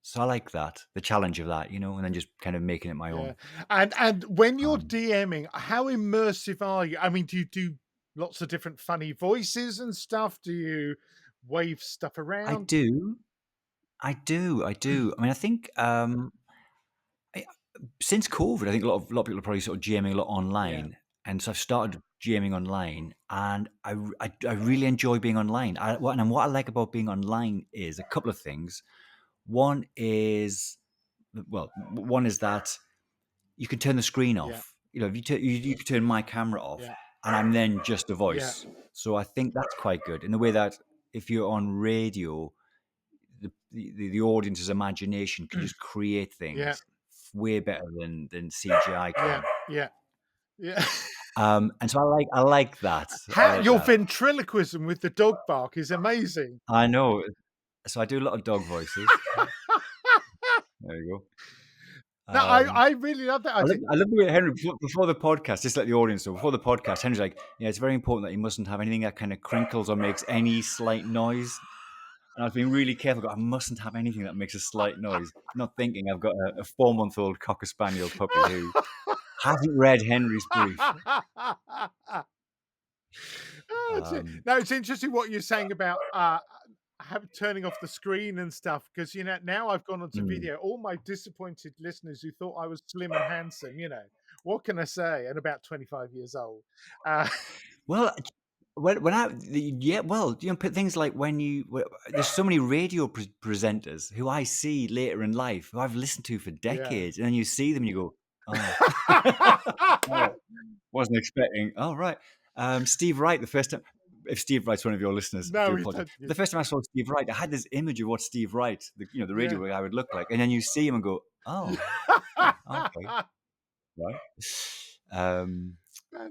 so I like that, the challenge of that, and then just kind of making it my yeah. own. And when you're Um, DMing, how immersive are you? I mean, do you do lots of different funny voices and stuff? Do you wave stuff I around? do, I do. I mean, I think I, since COVID, I think a lot of people are probably sort of GMing a lot Yeah, online, and so I've started GMing online, and I really enjoy being online. What I like about being online is a couple of things. One is one is that you can turn the screen yeah, off. If you can turn my camera off, yeah, and I'm then just a yeah. voice. So I think that's quite good in the way that if you're on radio, the audience's imagination can just create Yeah, things way better than CGI yeah, can. yeah, yeah. And so I like that. I How like your that. ventriloquism with the dog bark is amazing. I know. So I do a lot of dog voices. There you go. No, I really love that. I think I love the way Henry before the podcast. Just let the audience know before the podcast. Henry's like, yeah, it's very important that you mustn't have anything that kind of crinkles or makes any slight noise. And I've been really careful. I mustn't have anything that makes a slight noise. Not thinking I've got a 4-month-old cocker spaniel puppy who hasn't read Henry's brief. Oh, Um, no, it's interesting what you're saying about turning off the screen and stuff because now I've gone onto mm. video. All my disappointed listeners who thought I was slim and handsome, what can I say? And about 25 years old. Uh, Well, when I yeah, well, things like there's so many radio presenters who I see later in life who I've listened to for yeah. decades, and then you see them and you go, oh, oh, wasn't expecting. Oh, right. Steve Wright, the first time. If Steve Wright's one of your listeners, I No, do he apologize. don't. The first time I saw Steve Wright, I had this image of what Steve Wright, the Yeah. radio guy would look like, and then you see him and go, oh, Yeah. oh, okay, right. Um,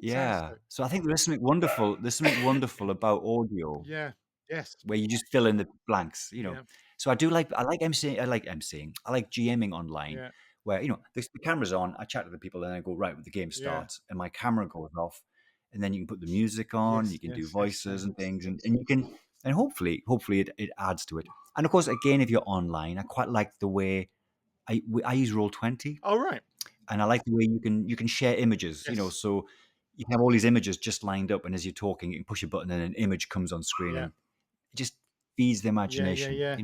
yeah. Fantastic. So I think there's something wonderful. There's something wonderful about audio Yeah. Yes. where you just fill in the blanks. Yeah. So I like MCing. I like MCing. I like GMing online, Yeah. where the camera's on. I chat to the people, and I go right. The game Yeah. starts, and my camera goes off, and then you can put the music on. You Yes. can do Yes. Yes. voices Yes. and things, and you can, and hopefully it adds to it. And of course, again, if you're online, I quite like the way I use Roll20, All right. and I like the way you can share images. Yes. So you can have all these images just lined up, and as you're talking, you can push a button, and an image comes on screen, Yeah. and it just feeds the Yeah. Yeah. imagination. Yeah.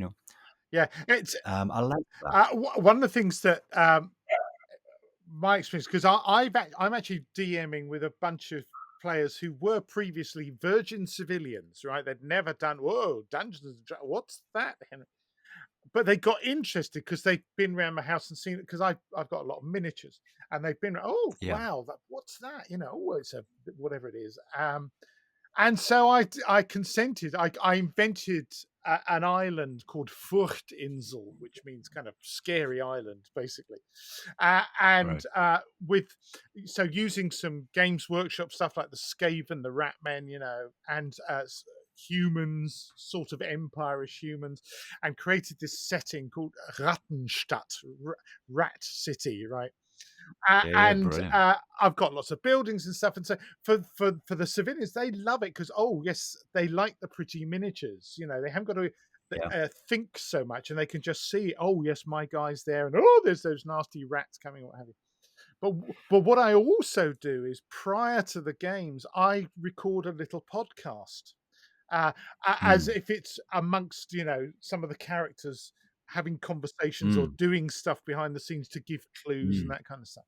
Yeah. It's I like that. one of the things that my experience because I'm actually DMing with a bunch of players who were previously virgin civilians, right? They'd never done Dungeons and what's that? But they got interested because they've been around my house and seen it because I've got a lot of miniatures and they've been oh Yeah. wow what's that it's a whatever it is and so I consented. I invented an island called Furchtinsel, which means kind of scary island, basically. And Right. with so using some Games Workshop stuff like the Skaven, the Ratmen, and humans, sort of empire-ish humans, and created this setting called Rattenstadt, Rat City, right? Yeah, yeah, And brilliant. I've got lots of buildings and stuff, and so for the civilians, they love it because yes, they like the pretty miniatures. They haven't got to Yeah. think so much, and they can just see, oh yes, my guy's there, and oh, there's those nasty rats coming, what have you. But what I also do is prior to the games, I record a little podcast, uh, as Mm, if it's amongst some of the characters having conversations or mm, doing stuff behind the scenes to give clues and mm, that kind of stuff.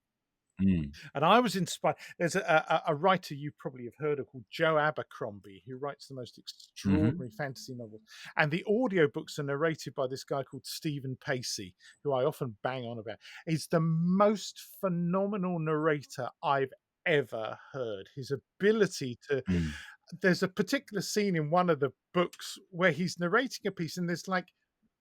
mm, And I was inspired. There's a writer you probably have heard of called Joe Abercrombie, who writes the most mhm, extraordinary fantasy novels. And the audiobooks are narrated by this guy called Stephen Pacey, who I often bang on about. He's the most phenomenal narrator I've ever heard. His ability to mm, there's a particular scene in one of the books where he's narrating a piece, and there's like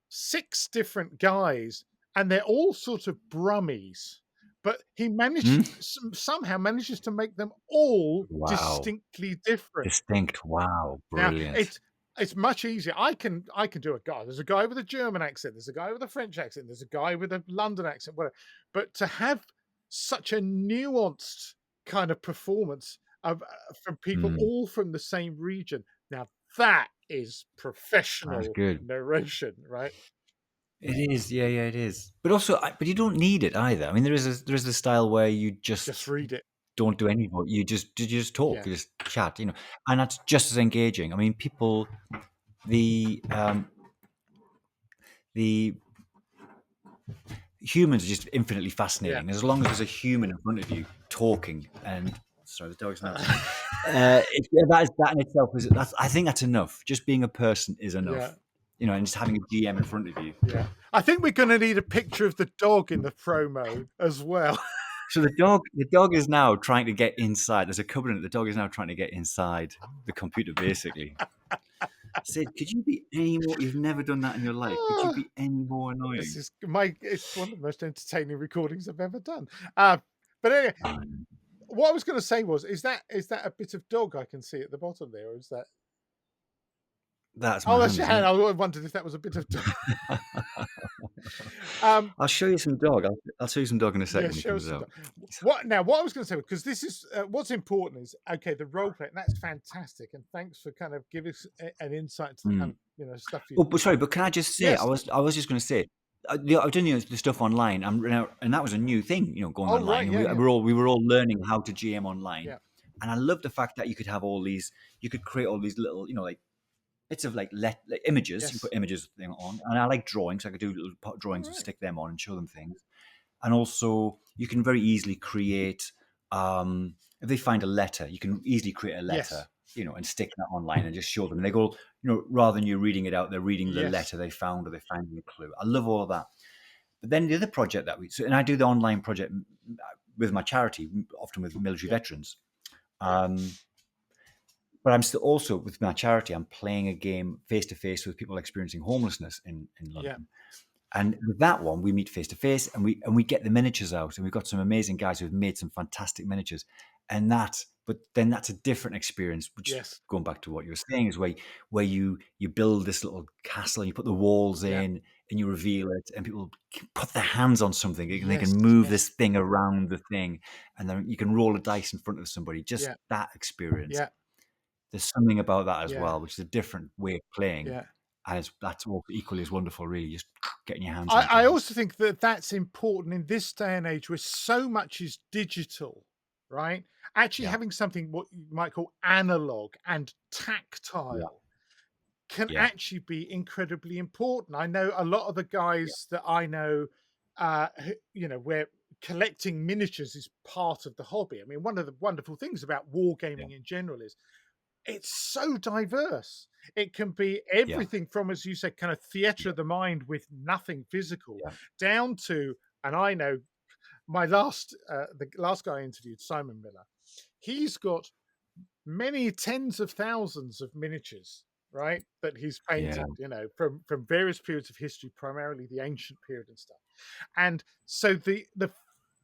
six different guys, and they're all sort of brummies, but he mm. somehow manages to make them all Wow. distinctly different. Distinct. Wow. Now, Brilliant. It's much easier. I can do a guy. There's a guy with a German accent. There's a guy with a French accent. There's a guy with a London accent. Whatever. But to have such a nuanced kind of performance of from people Mm, all from the same region. Now that is that's professional good. narration, right? It is, yeah, yeah, it is. But also, but you don't need it either. I mean, there is a style where you Just just read it. don't do any voice. You just talk, Yeah, you just chat, and that's just as engaging. I mean, people, the the humans are just infinitely yeah. fascinating. As long as there's a human in front of you talking, and sorry, the dog's now. That in itself is that's. I think that's enough. Just being a person is Yeah, enough, and just having a GM in front of you. yeah. I think we're going to need a picture of the dog in the promo as well. So the dog is now trying to get inside. There's a cupboard in it. The dog is now trying to get inside the computer, basically. Sid, could you be any more? You've never done that in your life. Could you Ah, be any more this annoying? is my. It's one of the most entertaining recordings I've ever done. But anyway, what I was going to say was, is that a bit of dog I can see at the bottom there, or is that? That's Oh, my that's hand, your isn't hand. it? I wondered if that was a bit of dog. Um, I'll show you some dog. I'll show you some dog in a yeah, second when he show comes us some out. dog. What now? What I was going to say, because this is what's important is okay. The role play, and that's fantastic, and thanks for kind of giving us an insight to the kind Mm. of stuff you Oh, but do. sorry, but can I just say, Yes. I was just going to say, I've done the stuff online, and that was a new thing, going Oh, online, right. and Yeah. Yeah. we were all learning how to GM online, Yeah. and I love the fact that you could have all these, you could create all these little, like bits of like images. You can Yes. put images thing on, and I like drawing, so I could do little All drawings and right. stick them on and show them things. And also, you can very easily create. If they find a letter, you can easily create a letter, Yes. and stick that online and just show them. And they go, rather than you reading it out, they're reading the Yes. letter they found or they found a clue. I love all of that. But then the other project and I do the online project with my charity, often with military Yeah. veterans. Um, but I'm still also with my charity. I'm playing a game face to face with people experiencing homelessness in Yeah. London. And with that one, we meet face to face, and we get the miniatures out, and we've got some amazing guys who've made some fantastic miniatures. But then that's a different experience. Which, Yes. going back to what you were saying, is where you build this little castle, and you put the walls Yeah. in, and you reveal it, and people can put their hands on something, and they Yes. can move Yes. this thing around the thing, and then you can roll a dice in front of somebody. Just Yeah. that experience. Yeah. There's something about that as Yeah. well, which is a different way of playing, Yeah. and that's all equally as wonderful. Really, just getting your hands on I things. also think that that's important in this day and age where so much is digital, right? Actually, Yeah, having something what you might call analog and yeah, tactile can yeah, actually be incredibly important. I know a lot of the yeah, guys that I know, where collecting miniatures is part of the hobby. I mean, one of the wonderful things about yeah, wargaming in general is it's so diverse. It can be yeah, everything from, as you said, kind of theater of the mind with nothing physical, yeah, down to, and I know the last guy I interviewed, Simon Miller, he's got many tens of thousands of miniatures, right? That he's yeah, painted, from various periods of history, primarily the ancient period and stuff. And so the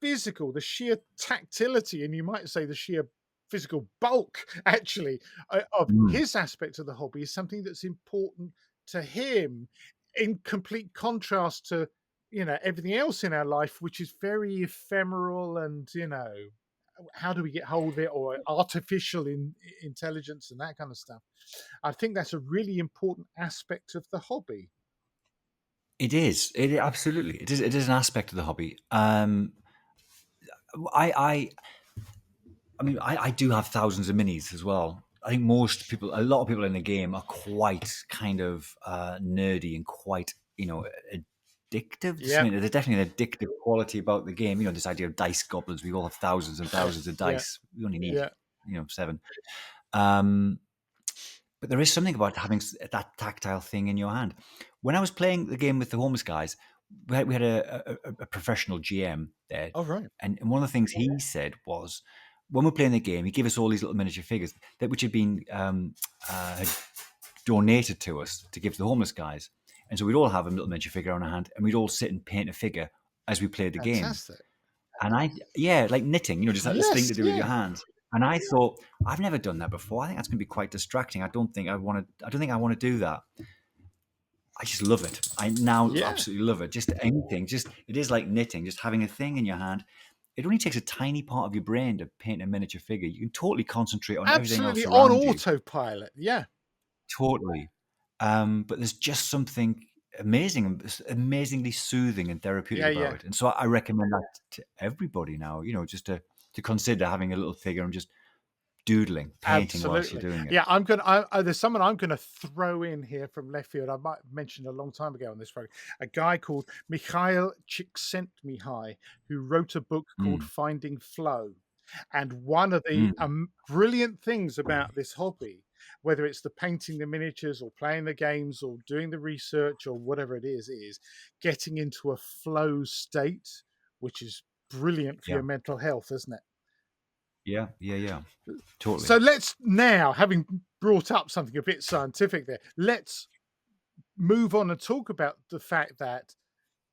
physical, the sheer tactility, and you might say the sheer physical bulk, actually, of mm, his aspect of the hobby is something that's important to him, in complete contrast to everything else in our life, which is very ephemeral and how do we get hold of it, or artificial intelligence and that kind of stuff. I think that's a really important aspect of the hobby. it is. It absolutely. It is. It is an aspect of the hobby. I, I, I mean, I do have thousands of minis as well. I think a lot of people in the game are quite kind of nerdy and quite, addictive. Yeah, There's definitely an addictive quality about the game. This idea of dice goblins. We all have thousands and thousands of yeah, dice. We only need, yeah. 7. Um, But there is something about having that tactile thing in your hand. When I was playing the game with the homeless guys, we had a professional GM there, Oh, right. and one of the things he said was, when we're playing the game, he gave us all these little miniature figures which had been had donated to us to give to the homeless guys, and so we'd all have a little miniature figure on our hand, and we'd all sit and paint a figure as we played the game. Fantastic. And yeah, like knitting, just like this thing Yes, to do with your yeah, hands. And I thought, I've never done that before. I think that's going to be quite distracting. I don't think I want to. I don't think I want to do that. I just love it. I now Yeah, absolutely love it. Just anything. Just it is like knitting. Just having a thing in your hand. It only takes a tiny part of your brain to paint a miniature figure. You can totally concentrate on everything else absolutely on around you. autopilot. Yeah, Totally. But there's just something amazing, amazingly soothing and therapeutic yeah, about yeah. it. And so I recommend that to everybody now. Just to consider having a little figure and just doodling, painting whilst you're Absolutely. doing it. Yeah, there's someone I'm gonna throw in here from left field. I might have mentioned a long time ago on this program, a guy called Mikhail Csikszentmihalyi, who wrote a book called Mm, Finding Flow. And one of the mm, brilliant things about this hobby, whether it's the painting the miniatures or playing the games or doing the research or whatever it is getting into a flow state, which is brilliant for yeah, your mental health, isn't it? yeah, yeah, yeah. Totally. So let's now, having brought up something a bit scientific there, let's move on and talk about the fact that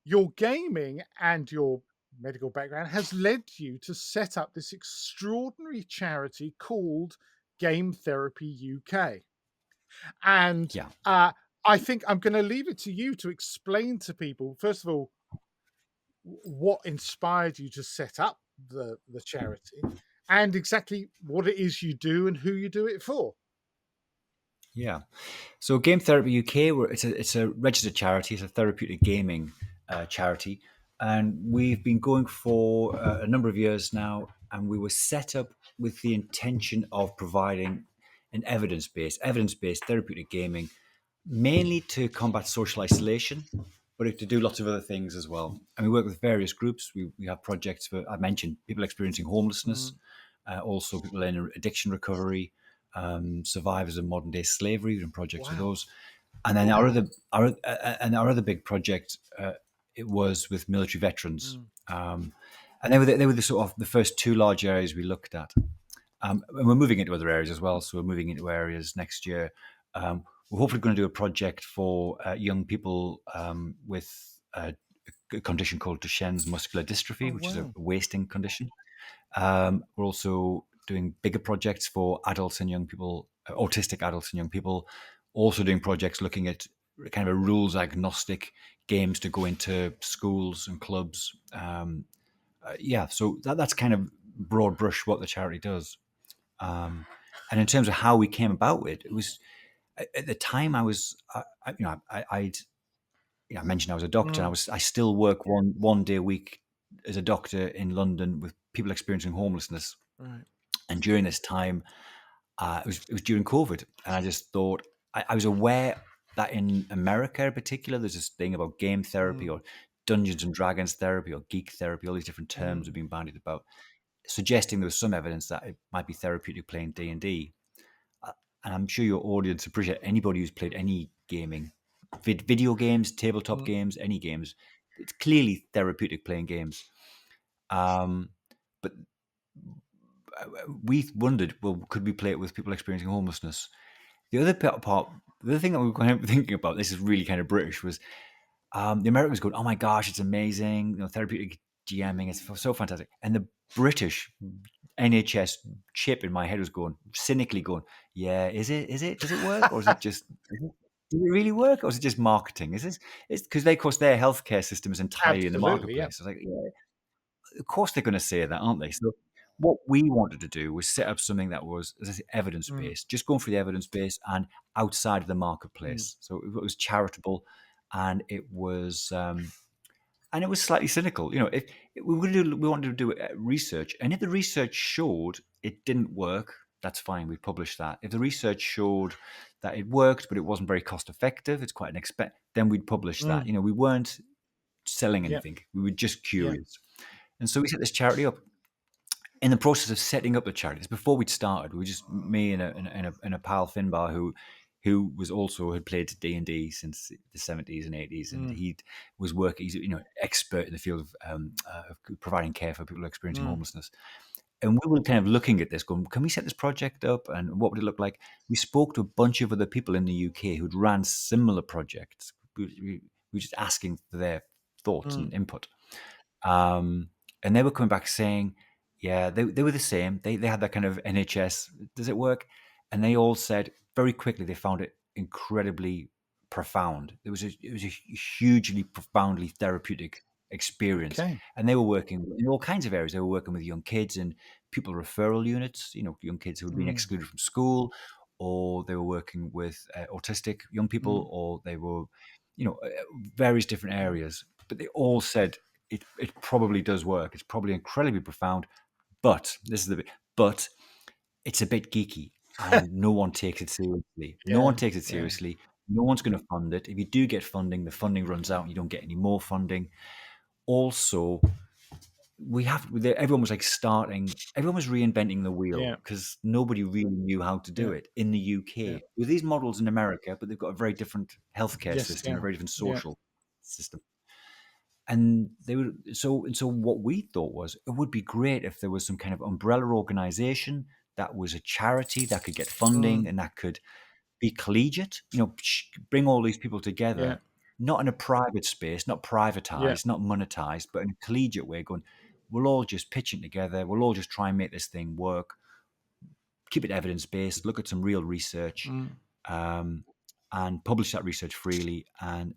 your gaming and your medical background has led you to set up this extraordinary charity called Game Therapy UK. And Yeah. I think I'm going to leave it to you to explain to people, first of all, what inspired you to set up the charity and exactly what it is you do and who you do it for. Yeah. So Game Therapy UK, it's a registered charity. It's a therapeutic gaming charity, and we've been going for a number of years now. And we were set up with the intention of providing an evidence-based therapeutic gaming, mainly to combat social isolation, but to do lots of other things as well. And we work with various groups. We have projects for, I mentioned, people experiencing homelessness, Mm. also people in addiction recovery, survivors of modern day slavery, and projects for Wow. those. And then our other big project, it was with military veterans, Mm. and they were the sort of the first two large areas we looked at. And we're moving into other areas as well. So we're moving into areas next year. We're hopefully going to do a project for young people with a condition called Duchenne's muscular Oh, dystrophy, which is a wow. wasting condition. We're also doing bigger projects for adults and young people, autistic adults and young people. Also doing projects looking at kind of a rules agnostic games to go into schools and clubs. Yeah, so that's kind of broad brush what the charity does. And in terms of how we came about it, it was at the time I was, I mentioned I was a doctor. And Mm. I still work one day a week as a doctor in London with people experiencing homelessness. Right. And during this time, it was during COVID, and I just thought I was aware that in America in particular, there's this thing about game therapy Mm. or Dungeons and Dragons therapy or geek therapy. All these different terms Mm. have been bandied about, suggesting there was some evidence that it might be therapeutic playing D&D. And I'm sure your audience appreciate anybody who's played any gaming, video games, tabletop Mm. games, any games. It's clearly therapeutic playing games. Um, but we wondered, well, could we play it with people experiencing homelessness? The other part, the other thing that we were kind of thinking about, this is really kind of British, was the Americans going, "Oh my gosh, it's amazing! Therapeutic GMing, it's so fantastic." And the British NHS chip in my head was going, cynically going, "Yeah, is it? Is it? Does it work, or is it just? Does it really work, or is it just marketing? Is this? It's because they, of course, their healthcare system is entirely in the Absolutely. Yeah. marketplace. It's like, yeah, of course they're going to say that, aren't they? So what we wanted to do was set up something that was, as I say, evidence Mm. based, just going for the evidence base and outside of the Mm. marketplace. So it was charitable, and it was slightly cynical. If we wanted to do research, and if the research showed it didn't work, that's fine. We published that. If the research showed that it worked, but it wasn't very cost effective, it's quite an expense, then we'd publish that. Mm. We weren't selling Yeah. anything. We were just Yeah. curious. And so we set this charity up. In the process of setting up the charity, this before we'd started, we were just me and a pal Finbar who was also had played D&D since the 70s and 80s, and Mm. he was working. He's expert in the field of providing care for people experiencing Mm. homelessness. And we were kind of looking at this, going, "Can we set this project up? And what would it look like?" We spoke to a bunch of other people in the UK who'd ran similar projects. We were just asking for their thoughts Mm. and input. Um, and they were coming back saying, Yeah, they were the same. They had that kind of NHS. Does it work? And they all said very quickly they found it incredibly profound. It was a hugely profoundly therapeutic experience, Okay. and they were working in all kinds of areas. They were working with young kids and pupil referral units. Young kids who had been Mm, excluded from school, or they were working with autistic young people, mm, or they were, various different mm. areas. But they all said it probably does work. It's probably incredibly profound, but this is the bit, but it's a bit geeky and no one takes it seriously. No Yeah, one takes it yeah, seriously. No one's going to fund it. If you do get funding, the funding runs out and you don't get any more funding. Also, everyone was like everyone was reinventing the wheel yeah. because nobody really knew how to do Yeah, it in the yeah. UK. With these models in America, but they've got a very different healthcare Yes, system, yeah, a very different yeah. social system. And they were so what we thought was it would be great if there was some kind of umbrella organization that was a charity that could get funding Mm, and that could be collegiate, bring all these people yeah, together, not in a private space, not yeah. privatized, not monetized, but in a collegiate way, going, we'll all just pitch it together, we'll all just try and make this thing work, keep it evidence based, look at some real research, Mm, um, and publish that research freely and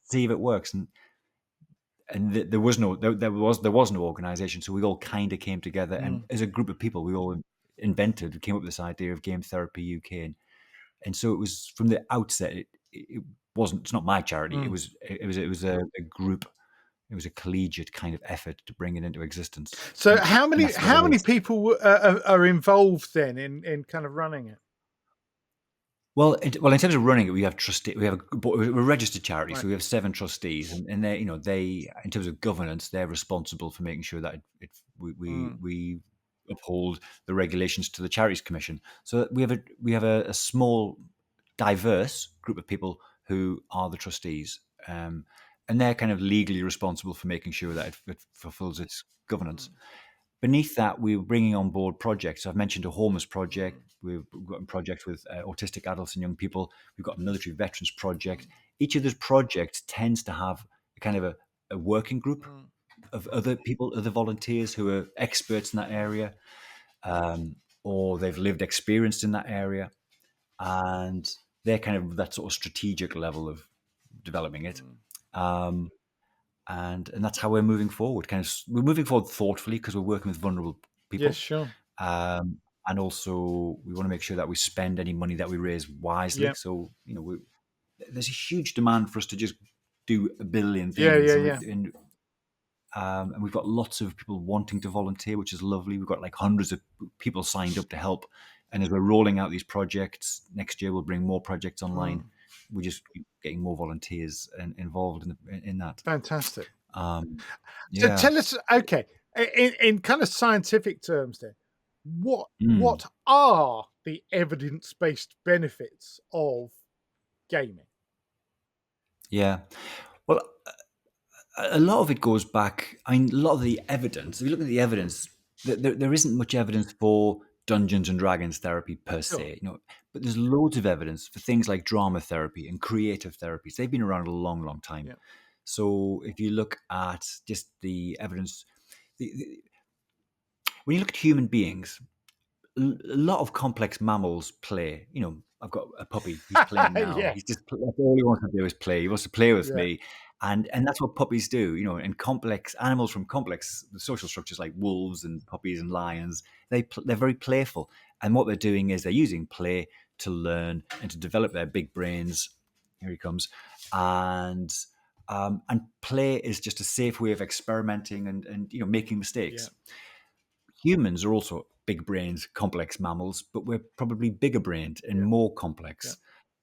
see if it works. And there was no organization, so we all kind of came together, and mm, as a group of people we all came up with this idea of Game Therapy UK, and so it was from the outset. It's not my charity. it mm. was it was it was a group. It was a collegiate kind of effort to bring it into existence, So and that's what it how many is. people are involved then in kind of running it? Well, in terms of running it, we have trustee. We're a registered charity, Right. so we have 7 trustees, and they, in terms of governance, they're responsible for making sure that Mm, we uphold the regulations to the Charities Commission. So we have a small, diverse group of people who are the trustees, and they're kind of legally responsible for making sure that it fulfills its governance. mm, Beneath that, we were bringing on board projects. So I've mentioned a homeless project. mm, We've got a project with autistic adults and young people. We've got a military veterans project. Each of those projects tends to have a kind of a working group mm, of other people, other volunteers who are experts in that area, um, or they've lived experience in that area, and they're kind of that sort of strategic level of developing it. mm. Um, and that's how we're moving forward. We're moving forward thoughtfully because we're working with vulnerable Yes, people, sure. and also we want to make sure that we spend any money that we raise wisely. Yeah, So there's a huge demand for us to just do a billion yeah, things, yeah, and yeah. we've got lots of people wanting to volunteer, which is lovely. We've got like hundreds of people signed up to help, and as we're rolling out these projects next year, we'll bring more projects online. Mm. We just keep getting more volunteers involved in that. Fantastic. Um, So yeah. tell us, okay, in kind of scientific terms, then, Mm. what are the evidence based benefits of gaming? Yeah. Well, a lot of it goes back. I mean, a lot of the evidence. If you look at the evidence, there isn't much evidence for Dungeons and Dragons therapy per Sure. se, but there's loads of evidence for things like drama therapy and creative therapies. They've been around a long, long time. Yeah. So if you look at just the evidence, when you look at human beings, a lot of complex mammals play. I've got a puppy. He's playing now. Yeah. That's all he wants to do is play. He wants to play with Yeah. me, and that's what puppies do. And complex animals from complex social structures like wolves and puppies and lions, they're very playful. And what they're doing is they're using play to learn and to develop their big brains. Here he comes, and play is just a safe way of experimenting and making Yeah. mistakes. Humans are also big brained, complex mammals, but we're probably bigger brained and Yeah. more Yeah. complex.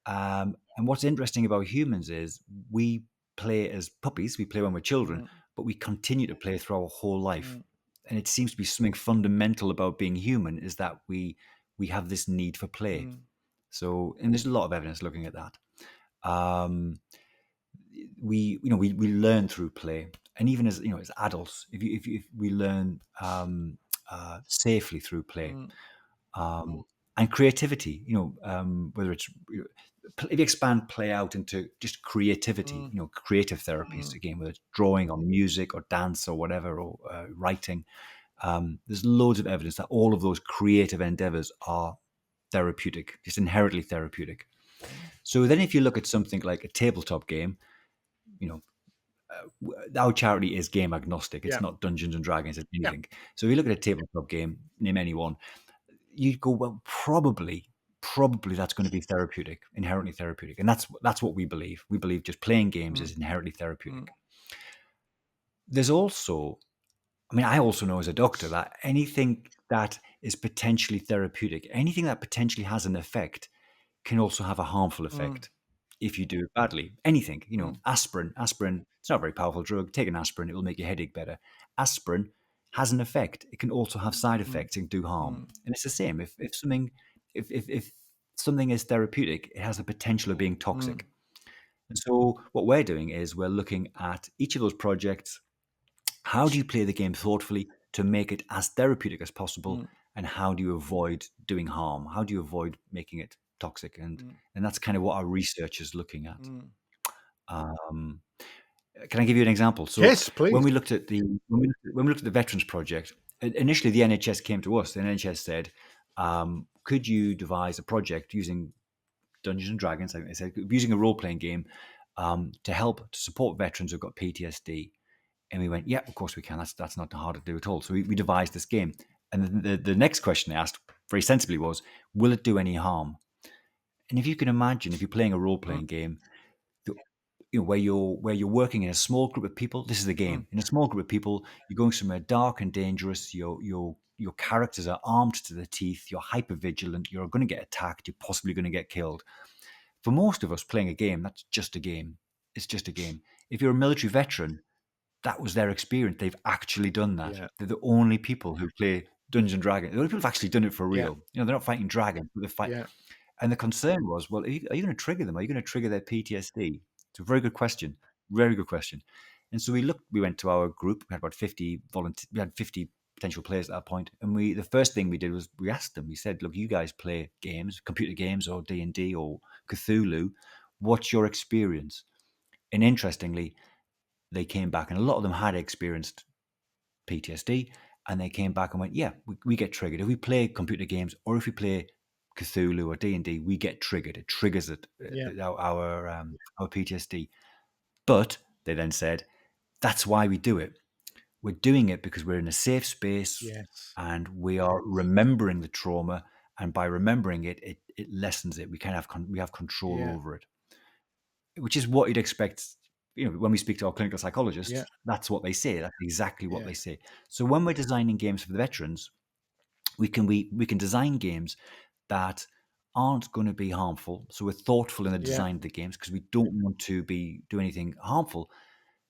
And what's interesting about humans is we play as puppies, we play when we're children, Mm, but we continue to play through our whole life. mm, And it seems to be something fundamental about being human is that we have this need for play. mm, So, and there's a lot of evidence looking at that. Um, we learn through play, and even as adults, if we learn safely through play, mm, and creativity, whether it's if you expand play out into just creativity, mm, creative therapies mm, again, whether it's drawing or music or dance or whatever, or writing, There's loads of evidence that all of those creative endeavors are therapeutic, just inherently therapeutic. So then if you look at something like a tabletop game, you know, our charity is game agnostic. It's Yeah. not Dungeons and Dragons, it's Yeah. anything. So if you look at a tabletop game, name any one, you'd go, well, probably that's going to be therapeutic, inherently therapeutic. And that's what we believe. We believe just playing games is inherently therapeutic. There's also, I mean, I also know as a doctor that anything that is potentially therapeutic, anything that potentially has an effect, can also have a harmful effect if you do it badly. Anything, aspirin. Aspirin, it's not a very powerful drug. Take an aspirin, it will make your headache better. Aspirin has an effect. It can also have side effects and do harm. And it's the same. If something is therapeutic, it has the potential of being toxic. And so what we're doing is we're looking at each of those projects. How do you play the game thoughtfully to make it as therapeutic as possible? And how do you avoid doing harm? How do you avoid making it toxic? And that's kind of what our research is looking at. Um, can I give you an example? So Yes, when please. we looked at the Veterans Project, initially the NHS came to us. The NHS said, "Could you devise a project using Dungeons and Dragons?" I said, using a role playing game to support veterans who've got PTSD. And we went, yeah, of course we can. That's not hard to do at all. So we devised this game. And the next question they asked very sensibly was, will it do any harm? And if you can imagine, if you're playing a role-playing game, where you're working in a small group of people, this is the game. In a small group of people, you're going somewhere dark and dangerous. Your characters are armed to the teeth. You're hyper vigilant. You're going to get attacked. You're possibly going to get killed. For most of us playing a game, that's just a game. It's just a game. If you're a military veteran, that was their experience. They've actually done that. Yeah. They're the only people who play Dungeons and Dragons. The only people who've actually done it for Yeah. real. They're not fighting dragons, but they fight. Yeah. And the concern was, well, are you going to trigger them? Are you going to trigger their PTSD? It's a very good question. Very good question. And so we went to our group. We had about 50 volunteers. We had 50 potential players at that point. And the first thing we did was we asked them, we said, look, you guys play games, computer games or D&D or Cthulhu. What's your experience? And interestingly, they came back, and a lot of them had experienced PTSD, and they came back and went, yeah, we get triggered. If we play computer games or if we play Cthulhu or D&D, we get triggered. It triggers Yeah. our PTSD. But they then said, that's why we do it. We're doing it because we're in a safe space Yes. and we are remembering the trauma. And by remembering it, it lessens it. We have control Yeah. over it, which is what you'd expect. When we speak to our clinical psychologists, Yeah. that's what they say. That's exactly what Yeah. they say. So when we're designing games for the veterans, we can design games that aren't going to be harmful. So we're thoughtful in the Yeah. design of the games because we don't want to do anything harmful.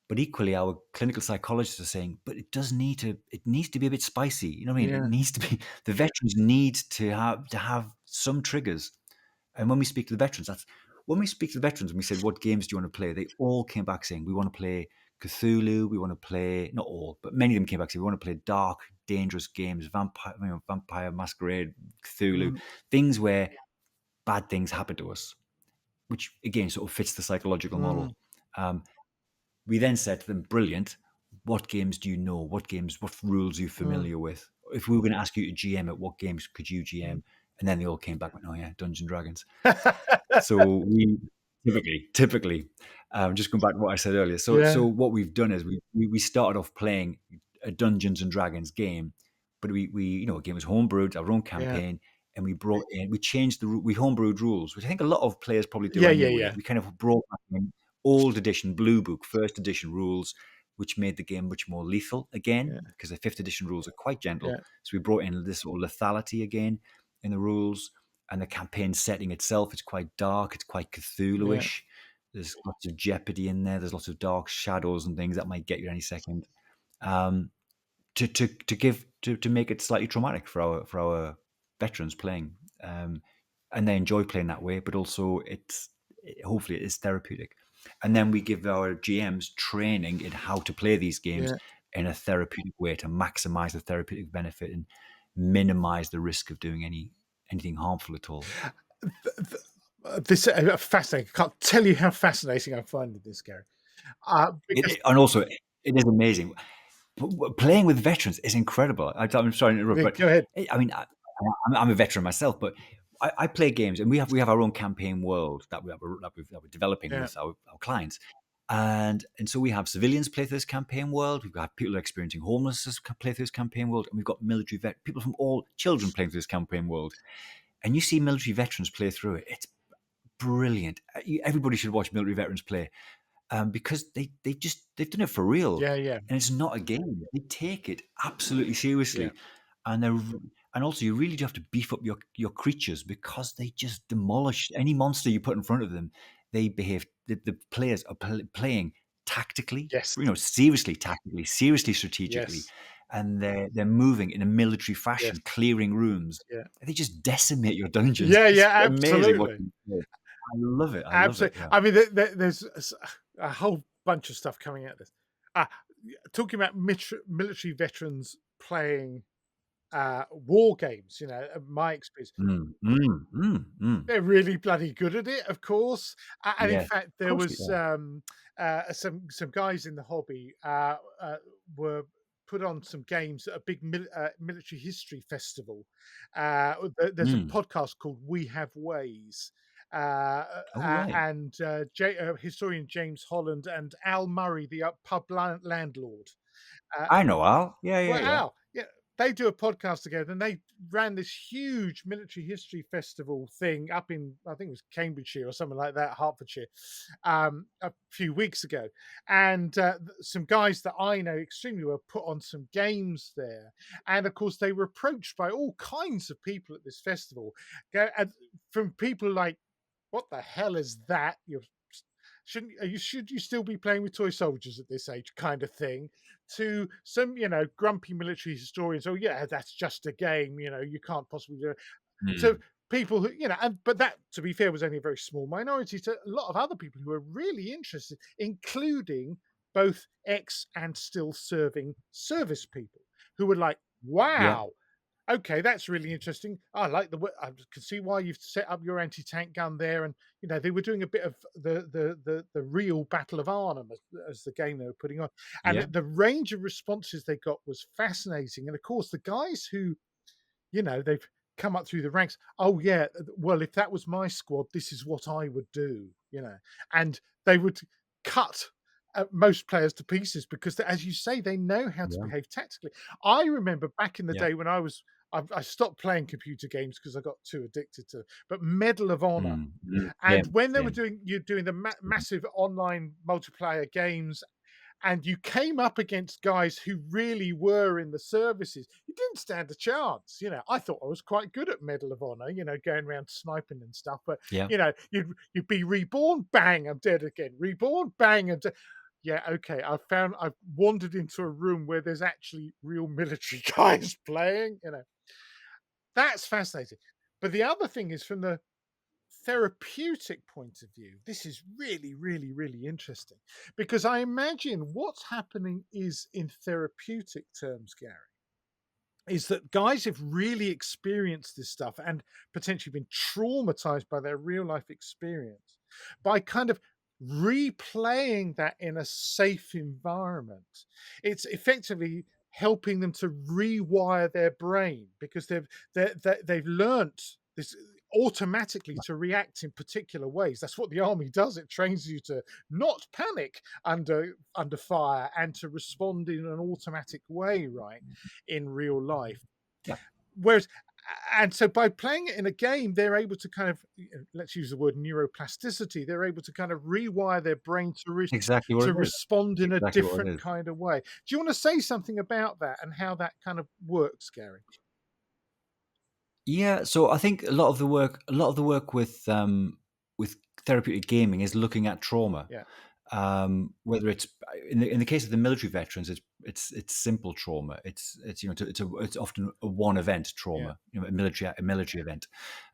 But equally, our clinical psychologists are saying, but it needs to be a bit spicy. You know what I mean? It Yeah. needs to be, the veterans need to have some triggers. And when we speak to the veterans, and we said, what games do you want to play? They all came back saying, we want to play Cthulhu. We want to play, not all, but many of them came back saying, we want to play dark, dangerous games, Vampire Masquerade, Cthulhu, things where bad things happen to us, which again sort of fits the psychological model. We then said to them, brilliant. What games do you know? What rules are you familiar with? If we were going to ask you to GM it, what games could you GM? And then they all came back and went, oh yeah, Dungeons and Dragons. So we typically, just going back to what I said earlier. So what we've done is we started off playing a Dungeons and Dragons game, but we a game was homebrewed, our own campaign, and we changed we homebrewed rules, which I think a lot of players probably do anyway. We kind of brought back in old edition Blue Book, first edition rules, which made the game much more lethal again, because the fifth edition rules are quite gentle. So we brought in this sort of lethality again in the rules. And the campaign setting itself, it's quite dark, it's quite Cthulhu-ish. There's lots of jeopardy in there. There's lots of dark shadows and things that might get you any second. To make it slightly traumatic for our veterans playing, and they enjoy playing that way. But also, hopefully it is therapeutic. And then we give our GMs training in how to play these games in a therapeutic way to maximize the therapeutic benefit and minimize the risk of doing anything harmful at all. This is fascinating. I can't tell you how fascinating I find this, Gary. And also, it is amazing. playing with veterans is incredible. I'm sorry to interrupt, Yeah, but go ahead. I mean, I'm a veteran myself, but I play games, and we have our own campaign world that we're developing Yeah, with our clients, and so we have civilians play through this campaign world. We've got people experiencing homelessness play through this campaign world, and we've got military people from all children playing through this campaign world. And you see military veterans play through it. It's brilliant. Everybody should watch military veterans play, because they've done it for real, yeah, yeah, and it's not a game. They take it absolutely yeah. seriously, and and also you really do have to beef up your creatures, because they just demolish any monster you put in front of them. They behave. The players are playing tactically, Yes, seriously tactically, seriously strategically, yes, and they're moving in a military yes, fashion, clearing rooms. yeah. They just decimate your dungeons. Yeah, It's yeah, amazing what absolutely. you do. I love it. I love it. Absolutely. Yeah. I mean, there's a whole bunch of stuff coming out of this. Talking about military veterans playing war games, my experience. Mm, mm, mm, mm. They're really bloody good at it, of course. And in Yes, fact, of there course we was are. some guys in the hobby were put on some games at a big military history festival. There's a Mm. podcast called "We Have Ways," Oh, right. and historian James Holland and Al Murray, the pub landlord. Uh, I know Al. Yeah, yeah, yeah. Wow. Yeah, they do a podcast together, and they ran this huge military history festival thing up in, I think it was Cambridgeshire or something like that, Hertfordshire, a few weeks ago. And some guys that I know extremely well put on some games there. And of course, they were approached by all kinds of people at this festival, and from people like, "What the hell is that? You're shouldn't you should you still be playing with toy soldiers at this age," kind of thing, to some grumpy military historians. "Oh yeah, that's just a game, you can't possibly do it," to Mm. people who, but that, to be fair, was only a very small minority, to a lot of other people who are really interested, including both ex and still serving service people, who were like, Yeah, "Wow, okay, that's really interesting. I like I can see why you've set up your anti-tank gun there." And they were doing a bit of the real Battle of Arnhem as the game they were putting on, and yeah, the range of responses they got was fascinating. And of course, the guys who they've come up through the ranks. "Oh yeah, well, if that was my squad, this is what I would do," and they would cut most players to pieces because, as you say, they know how to yeah, behave tactically. I remember back in the yeah. day when I stopped playing computer games because I got too addicted to. But Medal of Honor, Mm, mm. and Same, when they were same. doing the Mhm. massive online multiplayer games, and you came up against guys who really were in the services, you didn't stand a chance. I thought I was quite good at Medal of Honor, going around sniping and stuff. But Yeah, you'd be reborn, bang, I'm dead again. Reborn, bang, I'm dead. Yeah, okay. I've wandered into a room where there's actually real military guys playing. That's fascinating. But the other thing is, from the therapeutic point of view, this is really, really, really interesting, because I imagine what's happening is, in therapeutic terms, Gary, is that guys have really experienced this stuff and potentially been traumatized by their real life experience. By kind of replaying that in a safe environment, it's effectively helping them to rewire their brain, because they've learnt this automatically to react in particular ways. That's what the army does. It trains you to not panic under fire, and to respond in an automatic way, right, in real life. yeah. Whereas, and so by playing it in a game, they're able to kind of, let's use the word neuroplasticity. They're able to kind of rewire their brain Exactly what to it is. respond in a Exactly what it different is. kind of way. Do you want to say something about that and how that kind of works, Gary? Yeah, so I think a lot of the work with therapeutic gaming is looking at trauma. Yeah, Whether it's in the case of the military veterans, it's simple trauma. It's often a one event yeah, trauma, a military event.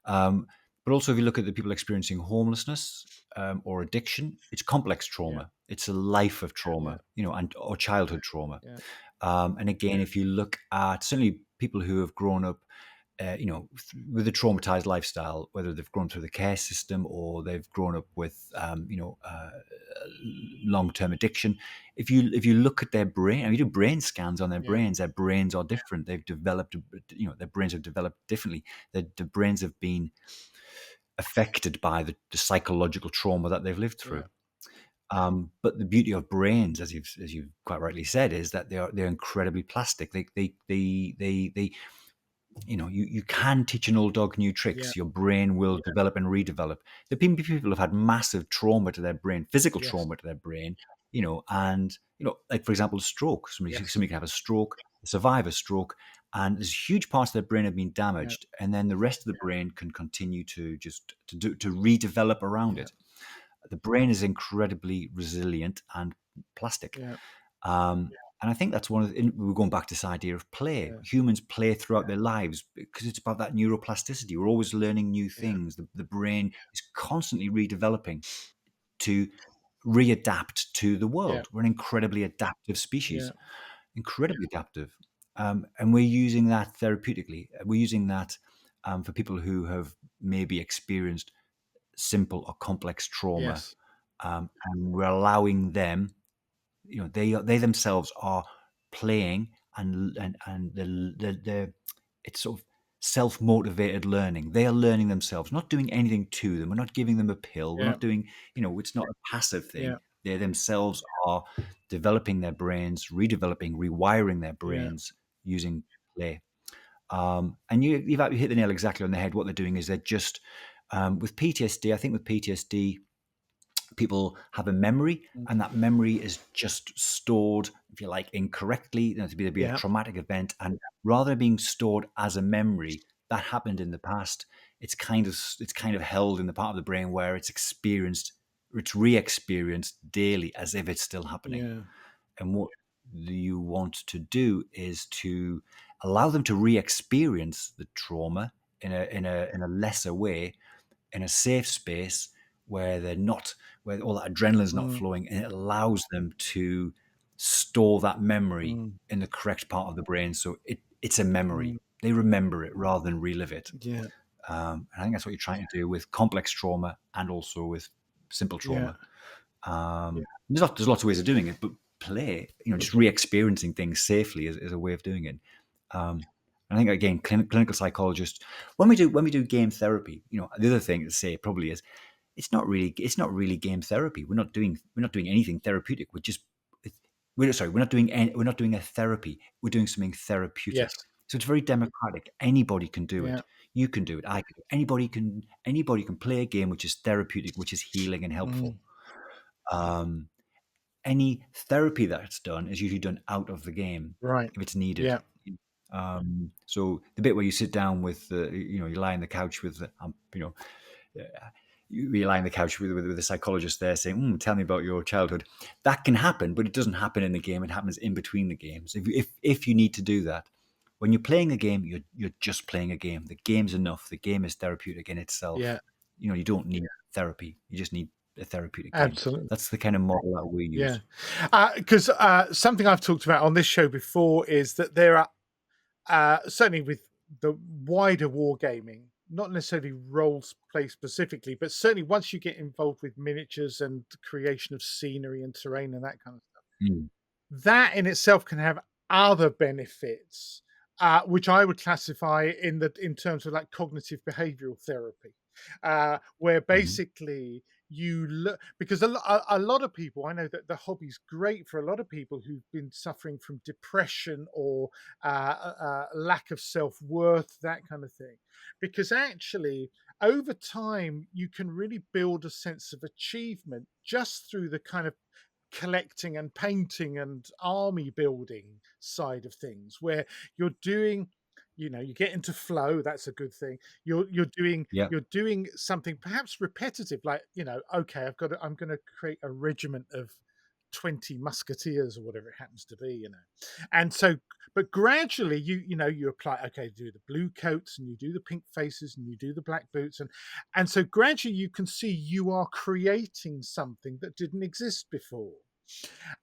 Um, but also, if you look at the people experiencing homelessness, or addiction, it's complex yeah, trauma. It's a life of yeah, trauma, and or childhood trauma. yeah, And again, if you look at certainly people who have grown up with a traumatized lifestyle, whether they've grown through the care system or they've grown up with, long-term addiction. If you look at their brain, and you do brain scans on their brains are different. They've developed, their brains have developed differently. The brains have been affected by the psychological trauma that they've lived through. But the beauty of brains, as you've quite rightly said, is that they're incredibly plastic. They you can teach an old dog new tricks. Your brain will develop and redevelop. The people have had massive trauma to their brain, physical trauma to their brain, and like for example, stroke. Somebody can have a stroke, survive a stroke, and there's huge parts of their brain have been damaged, and then the rest of the brain can continue to redevelop around it. The brain is incredibly resilient and plastic. And I think that's we're going back to this idea of play. Humans play throughout their lives because it's about that neuroplasticity. We're always learning new things. The brain is constantly redeveloping to readapt to the world. We're an incredibly adaptive species, incredibly adaptive. And we're using that therapeutically. We're using that for people who have maybe experienced simple or complex trauma. And we're allowing them, they themselves are playing, and they're it's sort of self-motivated learning. They are learning themselves, not doing anything to them. We're not giving them a pill. We're not doing, it's not a passive thing. They themselves are developing their brains, redeveloping, rewiring their brains using play. And you've hit the nail exactly on the head. What they're doing is they're just with PTSD. I think with PTSD, people have a memory, and that memory is just stored, if you like, incorrectly, to be a traumatic event. And rather than being stored as a memory that happened in the past, it's kind of held in the part of the brain where it's re-experienced daily as if it's still happening. And what you want to do is to allow them to re-experience the trauma in a lesser way, in a safe space where where all that adrenaline is not flowing, and it allows them to store that memory in the correct part of the brain. So it's a memory. They remember it rather than relive it. I think that's what you're trying to do with complex trauma and also with simple trauma. There's lots of ways of doing it, but play, just re-experiencing things safely is a way of doing it. I think again, clinical psychologists, when we do game therapy, the other thing to say probably is it's not really game therapy. We're not doing anything therapeutic. We're not doing a therapy. We're doing something therapeutic. So it's very democratic. Anybody can do it. You can do it. I can do it. Anybody can play a game which is therapeutic, which is healing and helpful. Any therapy that's done is usually done out of the game if it's needed. So the bit where you sit down with you lie on the couch with you lie on the couch with a psychologist there saying, tell me about your childhood. That can happen, but it doesn't happen in the game. It happens in between the games. If you need to do that, when you're playing a game, you're just playing a game. The game's enough. The game is therapeutic in itself. You don't need therapy. You just need a therapeutic game. Absolutely. That's the kind of model that we use. Because something I've talked about on this show before is that there are certainly with the wider wargaming, not necessarily roles play specifically, but certainly once you get involved with miniatures and the creation of scenery and terrain and that kind of stuff, that in itself can have other benefits, which I would classify in terms of like cognitive behavioral therapy, where basically you look, because a lot of people, I know that the hobby's great for a lot of people who've been suffering from depression or lack of self-worth, that kind of thing, because actually over time you can really build a sense of achievement just through the kind of collecting and painting and army building side of things, where you're doing, you get into flow. That's a good thing. You're doing something perhaps repetitive, like, okay, I'm going to create a regiment of 20 musketeers or whatever it happens to be, and so, but gradually you apply, okay, do the blue coats and you do the pink faces and you do the black boots, and so gradually you can see you are creating something that didn't exist before.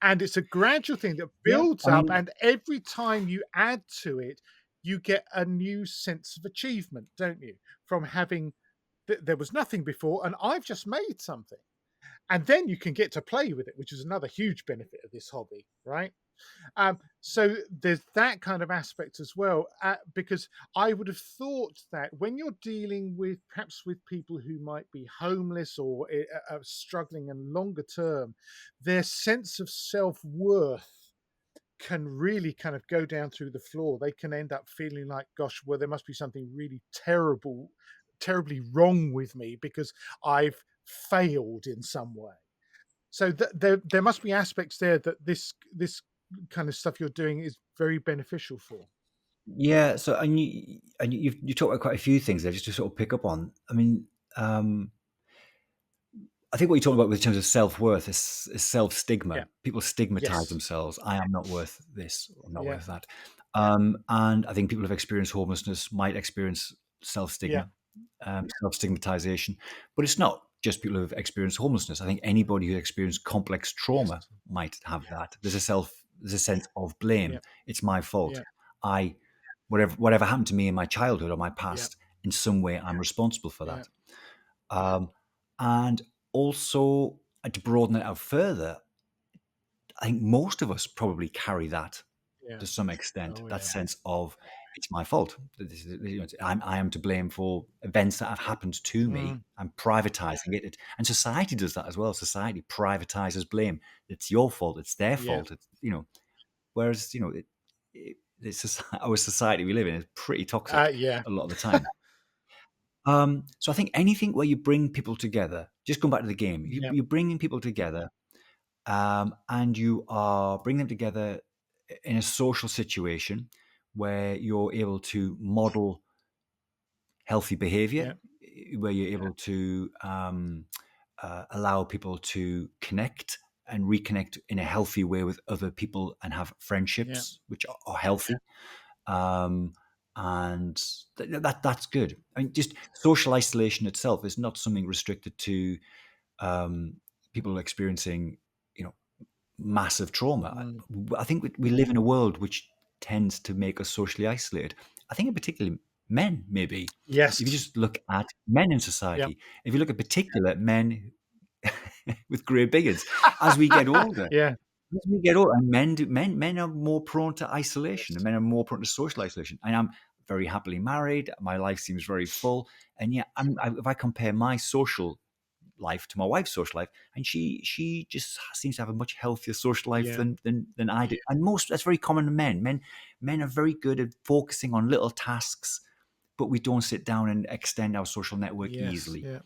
And it's a gradual thing that builds up, and every time you add to it, you get a new sense of achievement, don't you? From having there was nothing before, and I've just made something. And then you can get to play with it, which is another huge benefit of this hobby, right? So there's that kind of aspect as well, because I would have thought that when you're dealing with perhaps with people who might be homeless or struggling and longer term, their sense of self worth can really kind of go down through the floor. They can end up feeling like, gosh, well, there must be something really terribly wrong with me because I've failed in some way. So there must be aspects there that this kind of stuff you're doing is very beneficial for. Yeah. So, you talked about quite a few things there, just to sort of pick up on. I mean, I think what you're talking about with terms of self worth is self Yeah. stigma. People stigmatize Yes. themselves. I am not worth this. Or not Yeah. worth that. And I think people who've experienced homelessness might experience self Yeah. stigma, self stigmatization. But it's not just people who've experienced homelessness. I think anybody who experienced complex Yes. trauma might have that. There's a sense of Yeah. blame. It's my fault. Yeah. I whatever happened to me in my childhood or my Yeah. past, in some way I'm responsible for Yeah. that. Um, and also, to broaden it out further, I think most of us probably carry that Yeah. to some extent. Oh That yeah. sense of it's my fault. I am to blame for events that have happened to me. Mm. I'm privatizing it, and society does that as well. Society privatizes blame. It's your fault. It's their Yeah. fault. Whereas our society we live in is pretty toxic Yeah. a lot of the time. So I think anything where you bring people together, just going back to the game, Yeah. you're bringing people together, and you are bringing them together in a social situation where you're able to model healthy behavior, Yeah. where you're able to allow people to connect and reconnect in a healthy way with other people and have Yeah. friendships which are healthy. Um, and that's good. I mean, just social isolation itself is not something restricted to um, people experiencing, you know, massive trauma. Mm. I think we live in a world which tends to make us socially isolated. I think in particular men, maybe. If you Yes. just look at men in Yeah. society, if you look at particular men with grey beards, as we get older, Yeah. as we get older, and men are more prone to isolation, and Yes. men are more prone to social isolation. And I'm very happily married. My life seems very full, and yet, if I compare my social life to my wife's social life, and she just seems to have a much healthier social life Yeah. than I do. And that's very common to men. Men are very good at focusing on little tasks, but we don't sit down and extend our social network Yes. easily. Yeah.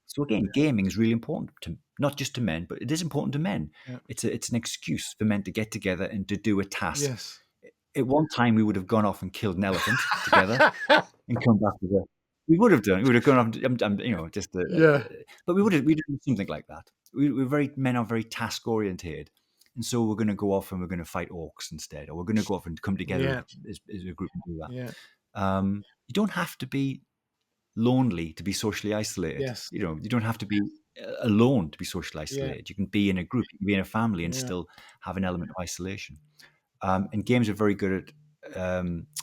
So again, gaming is really important to not just to men, but it is important to men. Yeah. It's an excuse for men to get together and to do a task. Yes. At one time, we would have gone off and killed an elephant together and come back with a. We would have done. We would have gone off. Just. Yeah. But we'd do something like that. Men are very task orientated, and so we're going to go off and we're going to fight orcs instead, or we're going to go off and come together Yeah. as a group and do that. Yeah. You don't have to be lonely to be socially isolated. Yes. You don't have to be alone to be socially Yeah. isolated. You can be in a group, you can be in a family, and Yeah. still have an element of isolation. And games are very good at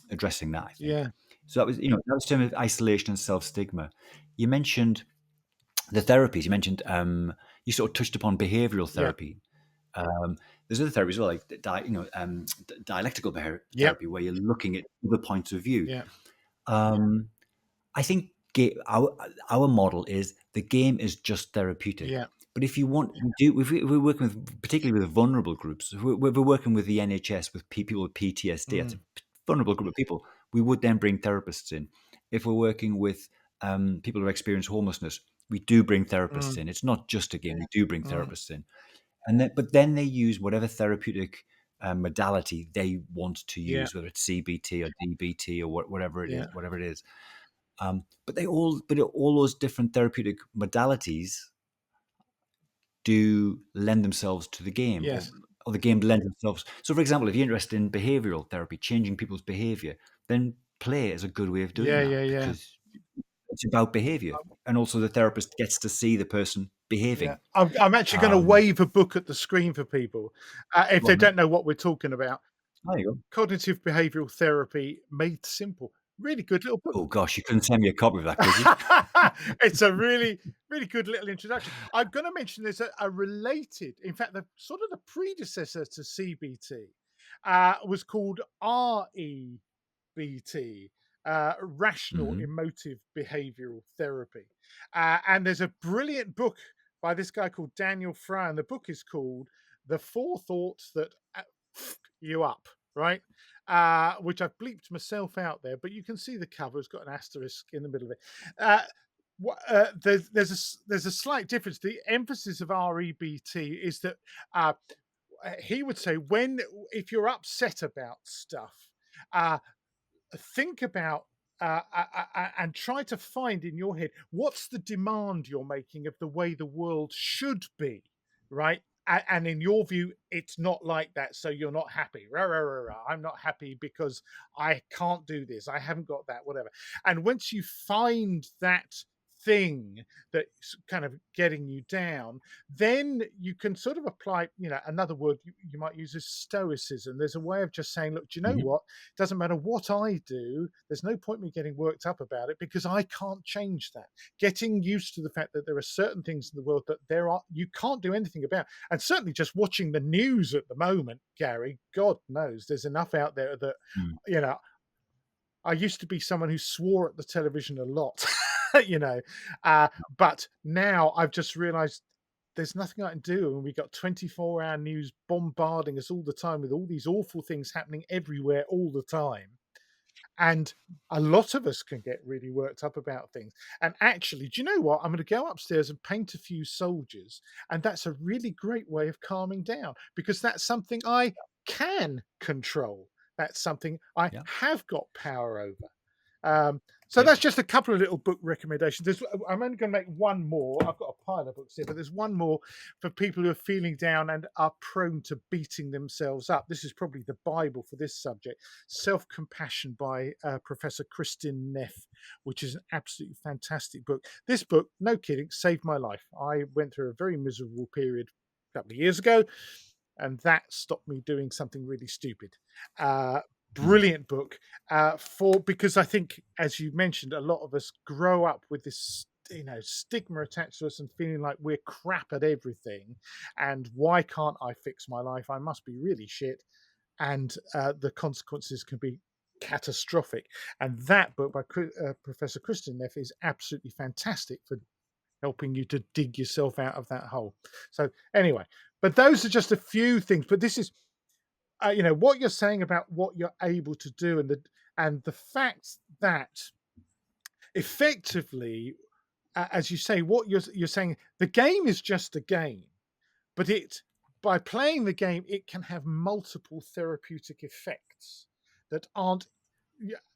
addressing that, I think. Yeah. So that was term of isolation and self stigma. You mentioned the therapies. You mentioned you sort of touched upon behavioral Yeah. therapy. There's other therapies as well, like dialectical Yep. therapy, where you're looking at other points of view. Yeah. Um, I think our model is the game is just therapeutic. Yeah. But if you want, if we're working with, particularly with vulnerable groups, if we're working with the NHS with people with PTSD, that's a Mm. vulnerable group of people. We would then bring therapists in. If we're working with people who experience homelessness, we do bring therapists Mm. in. It's not just a game; we do bring Mm. therapists in, but then they use whatever therapeutic modality they want to Yeah. use, whether it's CBT or DBT or whatever it is, Yeah. whatever it is. But all those different therapeutic modalities do lend themselves to the game, or, Yes. or the game lends themselves. So, for example, if you're interested in behavioral therapy, changing people's behavior, then play is a good way of doing Yeah. that Yeah. Yeah. because it's about behavior, and also the therapist gets to see the person Yeah. behaving. I'm actually going to Um, wave a book at the screen for people if go they on then. don't know what we're talking about. There you go. Cognitive behavioral therapy made simple. Really good little book. Oh gosh, you couldn't send me a copy of that, could you? It's a really, really good little introduction. I'm going to mention there's a related, in fact, the sort of the predecessor to CBT was called REBT, Rational Mhm. Emotive Behavioral Therapy. And there's a brilliant book by this guy called Daniel Fry, and the book is called The Four Thoughts That F You Up, right? Which I've bleeped myself out there, but you can see the cover. It's got an asterisk in the middle of it. Uh, there's a slight difference. The emphasis of REBT is that uh, he would say when if you're upset about stuff, uh, think about and try to find in your head what's the demand you're making of the way the world should be, right? And in your view, it's not like that, so you're not happy. Rah, rah, rah, rah. I'm not happy because I can't do this. I haven't got that, whatever. And once you find that thing that's kind of getting you down, then you can sort of apply, another word you might use is stoicism. There's a way of just saying, look, do you know Mhm. what? Doesn't matter what I do, there's no point me getting worked up about it because I can't change that. Getting used to the fact that there are certain things in the world that you can't do anything about. And certainly just watching the news at the moment, Gary, God knows there's enough out there that, Mm. you know, I used to be someone who swore at the television a lot, you know, but now I've just realized there's nothing I can do. And we got 24-hour news bombarding us all the time with all these awful things happening everywhere all the time. And a lot of us can get really worked up about things. And actually, do you know what? I'm going to go upstairs and paint a few soldiers. And that's a really great way of calming down because that's something I can control. That's something I Yeah. have got power over. So Yep. that's just a couple of little book recommendations. I'm only going to make one more. I've got a pile of books here, but there's one more for people who are feeling down and are prone to beating themselves up. This is probably the Bible for this subject. Self Compassion by Professor Kristin Neff, which is an absolutely fantastic book. This book, no kidding, saved my life. I went through a very miserable period a couple of years ago, and that stopped me doing something really stupid. Uh, Mm. Brilliant book for because I think, as you mentioned, a lot of us grow up with this stigma attached to us and feeling like we're crap at everything, and why can't I fix my life? I must be really shit, and the consequences can be catastrophic. And that book by Professor Kristin Neff is absolutely fantastic for helping you to dig yourself out of that hole. So anyway, but those are just a few things. But this is, what you're saying about what you're able to do, and the fact that effectively, as you say, what you're saying, the game is just a game, but it by playing the game, it can have multiple therapeutic effects that aren't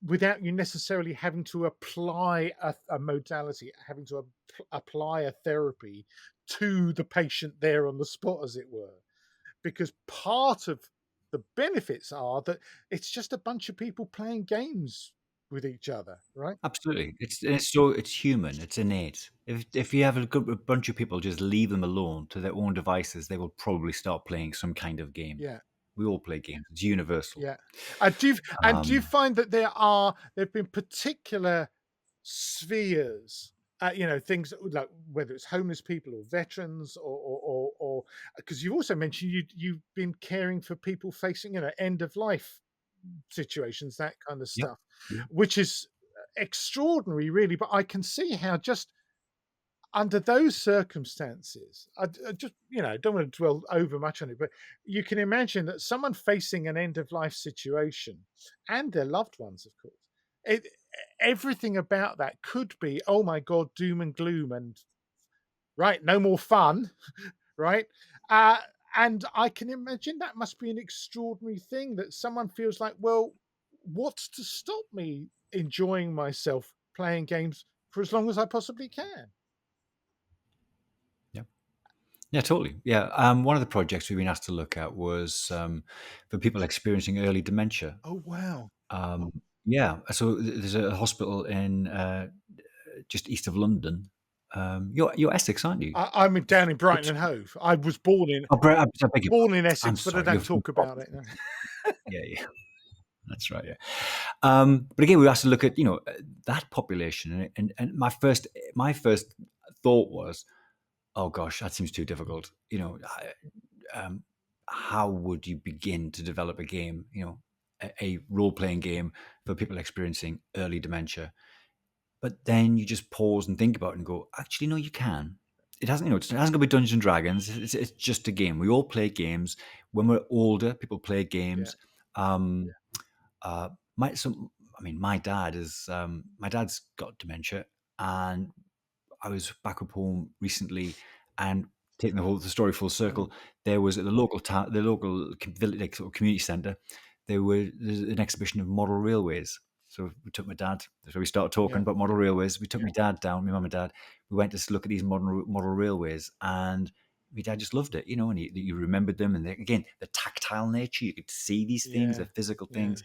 without you necessarily having to apply a modality, having to apply a therapy to the patient there on the spot, as it were. Because part of the benefits are that it's just a bunch of people playing games with each other, right? Absolutely. It's human, it's innate. If you have a bunch of people, just leave them alone to their own devices, they will probably start playing some kind of game. Yeah. We all play games. It's universal. Yeah. Do you Um, find that there've been particular spheres, things like whether it's homeless people or veterans or because you also mentioned you've been caring for people facing, end of life situations, that kind of yep. stuff, Yeah. which is extraordinary, really. But I can see how just under those circumstances, I just don't want to dwell over much on it, but you can imagine that someone facing an end of life situation and their loved ones, of course, it, everything about that could be, oh my god, doom and gloom, and right, no more fun, right? Uh, and I can imagine that must be an extraordinary thing that someone feels like, well, what's to stop me enjoying myself playing games for as long as I possibly can? Yeah. Yeah, totally. Yeah. One of the projects we've been asked to look at was for people experiencing early dementia. Oh wow. Yeah. So there's a hospital in just east of London. You're Essex, aren't you? I'm down in Brighton Which and Hove. I was born in oh, I beg your born pardon. in I'm Essex, but I sorry. don't You're from talk about it. Scotland. No. yeah, yeah. That's right. Yeah. But again, we have to look at that population, and my first thought was, oh gosh, that seems too difficult. Um, how would you begin to develop a game? A role playing game for people experiencing early dementia. But then you just pause and think about it and go, actually, no, you can. It hasn't got to be Dungeons and Dragons. It's just a game. We all play games. When we're older, people play Yeah. games. Um, uh, my so I mean, my dad's got dementia, and I was back up home recently, and taking the story full Mm. circle, there was at the local village, like, sort of community centre, there's an exhibition of model railways. So we took my dad. So we started talking Yeah. about model railways. We took my dad down, my mum and dad. We went to look at these model railways, and my dad just loved it, and he remembered them. And again, the tactile nature, you could see these things, the Yeah. physical Yeah. things,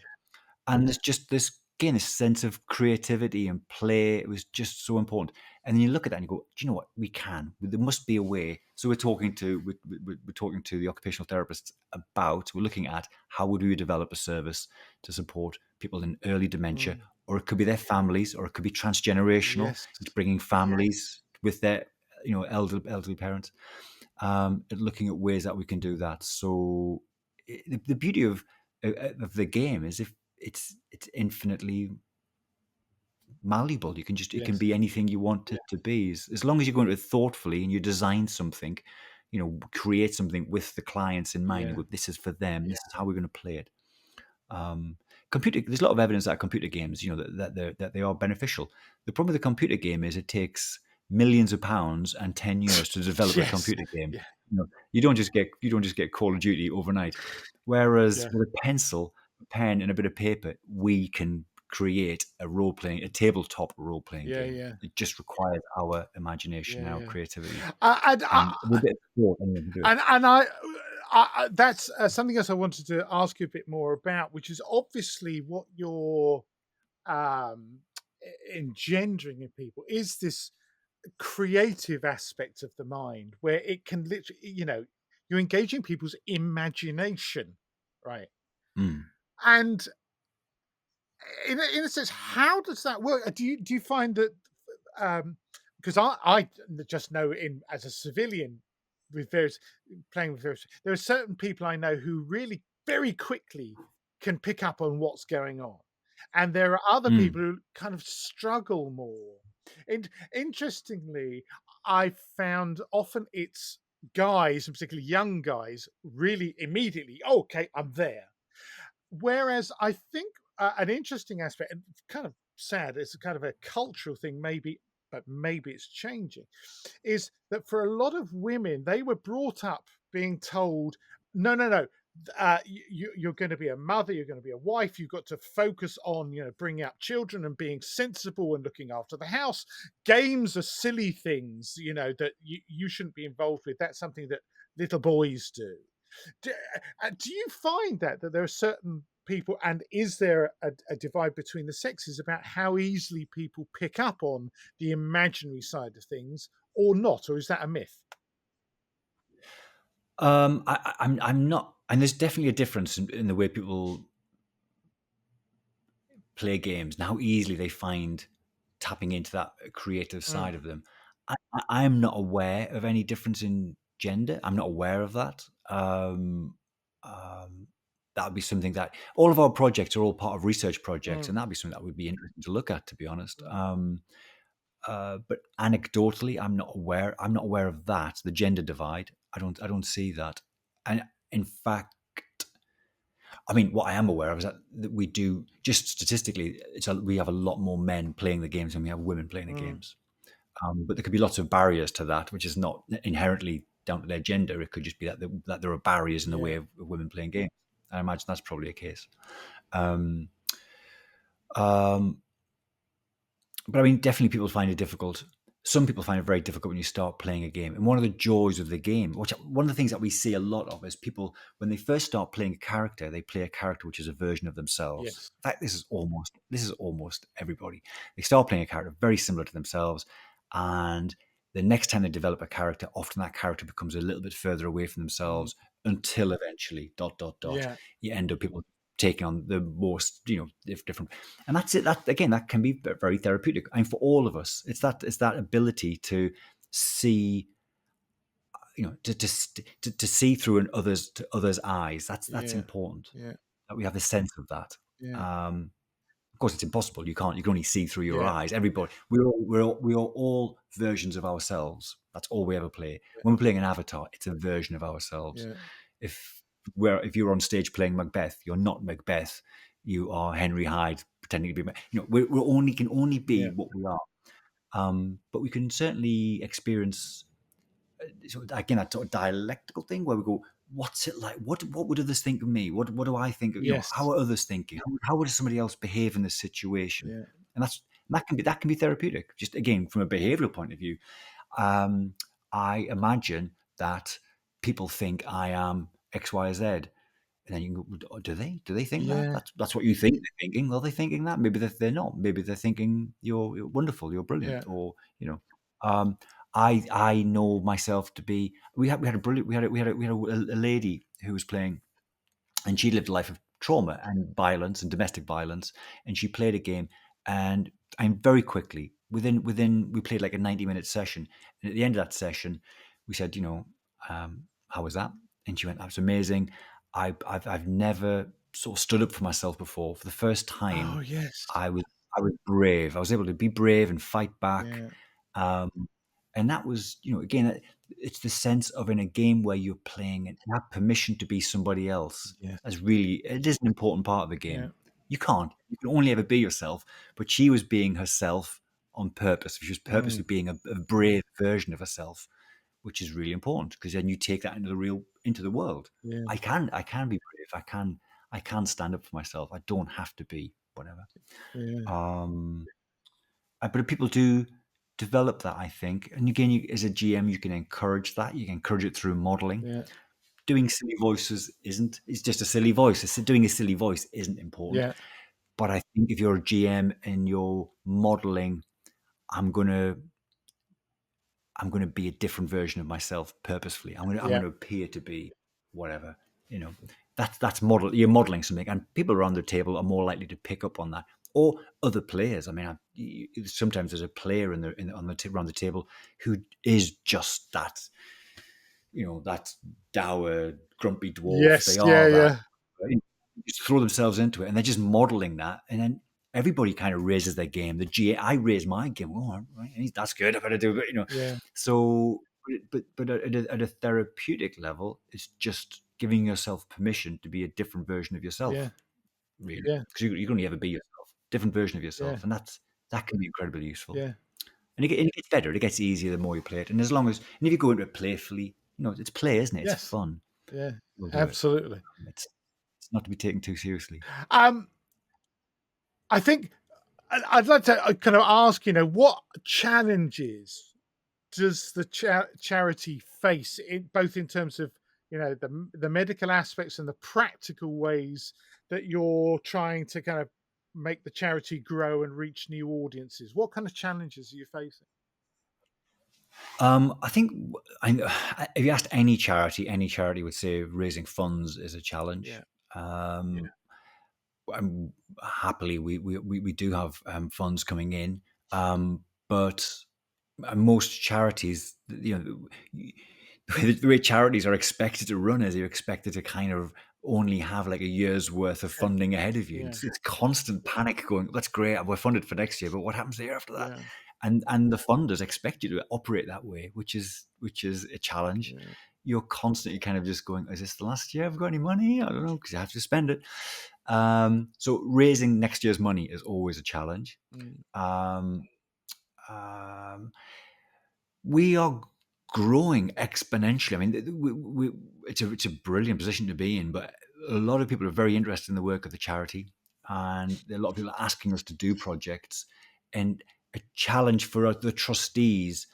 and there's just this sense of creativity and play. It was just so important. And then you look at that and you go, do you know what? We can. There must be a way. So we're talking to the occupational therapists about. We're looking at how would we develop a service to support people in early dementia, Mm. or it could be their families, or it could be transgenerational, Yes. into bringing families with their elderly parents. Looking at ways that we can do that. So the beauty of the game is if it's infinitely malleable. It can Yes. be anything you want it to be, as long as you go into it thoughtfully and you design something, create something with the clients in mind. You Yeah. go, this is for them. This is how we're going to play it. Um, computer. There's a lot of evidence that computer games, that they are beneficial. The problem with the computer game is it takes millions of pounds and 10 years to develop a Yes. computer game. Yeah. You don't just get Call of Duty overnight. Whereas Yeah. with a pencil, a pen, and a bit of paper, we can create a tabletop role playing Yeah. game. Yeah. It just requires our imagination Yeah. and our Yeah. creativity, And and with a bit of thought, anyone can do it. that's something else I wanted to ask you a bit more about, which is obviously what you're um, engendering in people is this creative aspect of the mind where it can literally, you're engaging people's imagination, right? Mm. And in a sense, how does that work? Do you find that because I just know in as a civilian with various playing with various, there are certain people I know who really very quickly can pick up on what's going on, and there are other Mm. people who kind of struggle more. And interestingly, I found often it's guys, and particularly young guys, really immediately, "Oh, okay, I'm there." Whereas I think an interesting aspect, and it's kind of sad, it's a kind of a cultural thing, maybe, but maybe it's changing, is that for a lot of women, they were brought up being told, no, no, no. You're going to be a mother. You're going to be a wife. You've got to focus on, bringing up children and being sensible and looking after the house. Games are silly things, that you shouldn't be involved with. That's something that little boys do. Do you find that there are certain people, and is there a divide between the sexes about how easily people pick up on the imaginary side of things, or not, or is that a myth? I'm not, and there's definitely a difference in the way people play games and how easily they find tapping into that creative Mm, side of them. I'm not aware of any difference in gender. I'm not aware of that. Um, that would be something that all of our projects are all part of research projects, mm, and that'd be something that would be interesting to look at, to be honest. mm, But anecdotally, I'm not aware of that. The gender divide. I don't see that. And in fact, I mean, what I am aware of is that we do, just statistically, we have a lot more men playing the games than we have women playing the mm, games. But there could be lots of barriers to that, which is not inherently down to their gender. It could just be that there are barriers in the way yeah, of women playing games. I imagine that's probably a case. Um, um, but I mean, definitely people find it difficult. Some people find it very difficult when you start playing a game. And one of the joys of the game, one of the things that we see a lot of, is people, when they first start playing a character, they play a character which is a version of themselves. yes, In fact, this is almost everybody. They start playing a character very similar to themselves, and the next time they develop a character, often that character becomes a little bit further away from mm, themselves, until eventually, dot dot dot, yeah, you end up people taking on the most, different. And that's it. That again, that can be very therapeutic. And for all of us, it's that ability to see, to see through others' eyes. That's Yeah. important, Yeah. that we have a sense of that. Yeah. Of course, it's impossible. You can only see through your Yeah. eyes. Everybody, we are all versions of ourselves. That's all we ever play. When we're playing an avatar, it's a version of ourselves. Yeah. If if you're on stage playing Macbeth, you're not Macbeth. You are Henry Hyde pretending to be. We only can only be Yeah. what we are. But we can certainly experience, so again, that sort of dialectical thing where we go, what's it like? What would others think of me? What do I think of, how Yes. are others thinking? How would somebody else behave in this situation? Yeah. And that can be therapeutic. Just again, from a behavioral point of view, um, I imagine that people think I am X, Y, Z. And then you can go, "Oh, do they? Do they think that? Yeah. That's what you think they're thinking. Are they thinking that? Maybe they're not. Maybe they're thinking you're wonderful, you're brilliant, Yeah. or um, I know myself to be. We had a brilliant. We had a lady who was playing, and she lived a life of trauma and violence and domestic violence, and she played a game, and I'm very quickly, within we played like a 90-minute session, and at the end of that session we said, how was that? And she went, that was amazing. I've never sort of stood up for myself before. For the first Oh, time, yes. I was brave. I was able to be brave and fight back. Yeah. um, and that was, again, it's the sense of, in a game where you're playing and have permission to be somebody else. Yes. It is an important part of the Yeah. game. You can only ever be yourself, but she was being herself on purpose. She was Mm. purposely being a brave version of herself, which is really important, because then you take that into the world. Yeah. I can be brave. I can stand up for myself. I don't have to be whatever. Yeah. Um, but people do develop that, I think. And again, as a GM, you can encourage that. You can encourage it through modeling. Yeah. Doing silly voices isn't. It's just a silly voice. Doing a silly voice isn't important. Yeah. But I think if you're a GM and you're modeling, I'm gonna be a different version of myself purposefully. I'm Yeah. gonna appear to be whatever. You know, that's model. You're modeling something, and people around the table are more likely to pick up on that. Or other players. I mean, sometimes there's a player around the table who is just that. That dour, grumpy dwarf. They Yes. are Yeah. that. Yeah. Just throw themselves into it, and they're just modeling that, and then everybody kind of raises their game. I raise my game. Oh, right, that's good. I better do it. Yeah. So, but at a therapeutic level, it's just giving yourself permission to be a different version of yourself, Yeah. really, Yeah. because you can only ever be yourself, different version of Yeah. yourself, and that can be incredibly useful. Yeah. And it gets better. It gets easier the more you play it. And if you go into it playfully, it's play, isn't it? It's Yes. fun. Yeah. We'll do it. Absolutely. It's not to be taken too seriously. Um, I think I'd like to kind of ask, what challenges does the charity face, both in terms of the medical aspects and the practical ways that you're trying to kind of make the charity grow and reach new audiences? What kind of challenges are you facing? I think if you asked any charity would say raising funds is a challenge. Yeah. Um, Happily, we do have funds coming in, but most charities, the way charities are expected to run is you're expected to kind of only have like a year's worth of funding ahead of you. Yeah. It's constant panic going, that's great, we're funded for next year, but what happens the year after that? Yeah. And the funders expect you to operate that way, which is a challenge. Yeah. You're constantly kind of just going, is this the last year I've got any money? I don't know, because you have to spend it. So raising next year's money is always a challenge. Mm. Um, um, we are growing exponentially. I mean, it's a brilliant position to be in, but a lot of people are very interested in the work of the charity, and a lot of people are asking us to do projects. And a challenge for the trustees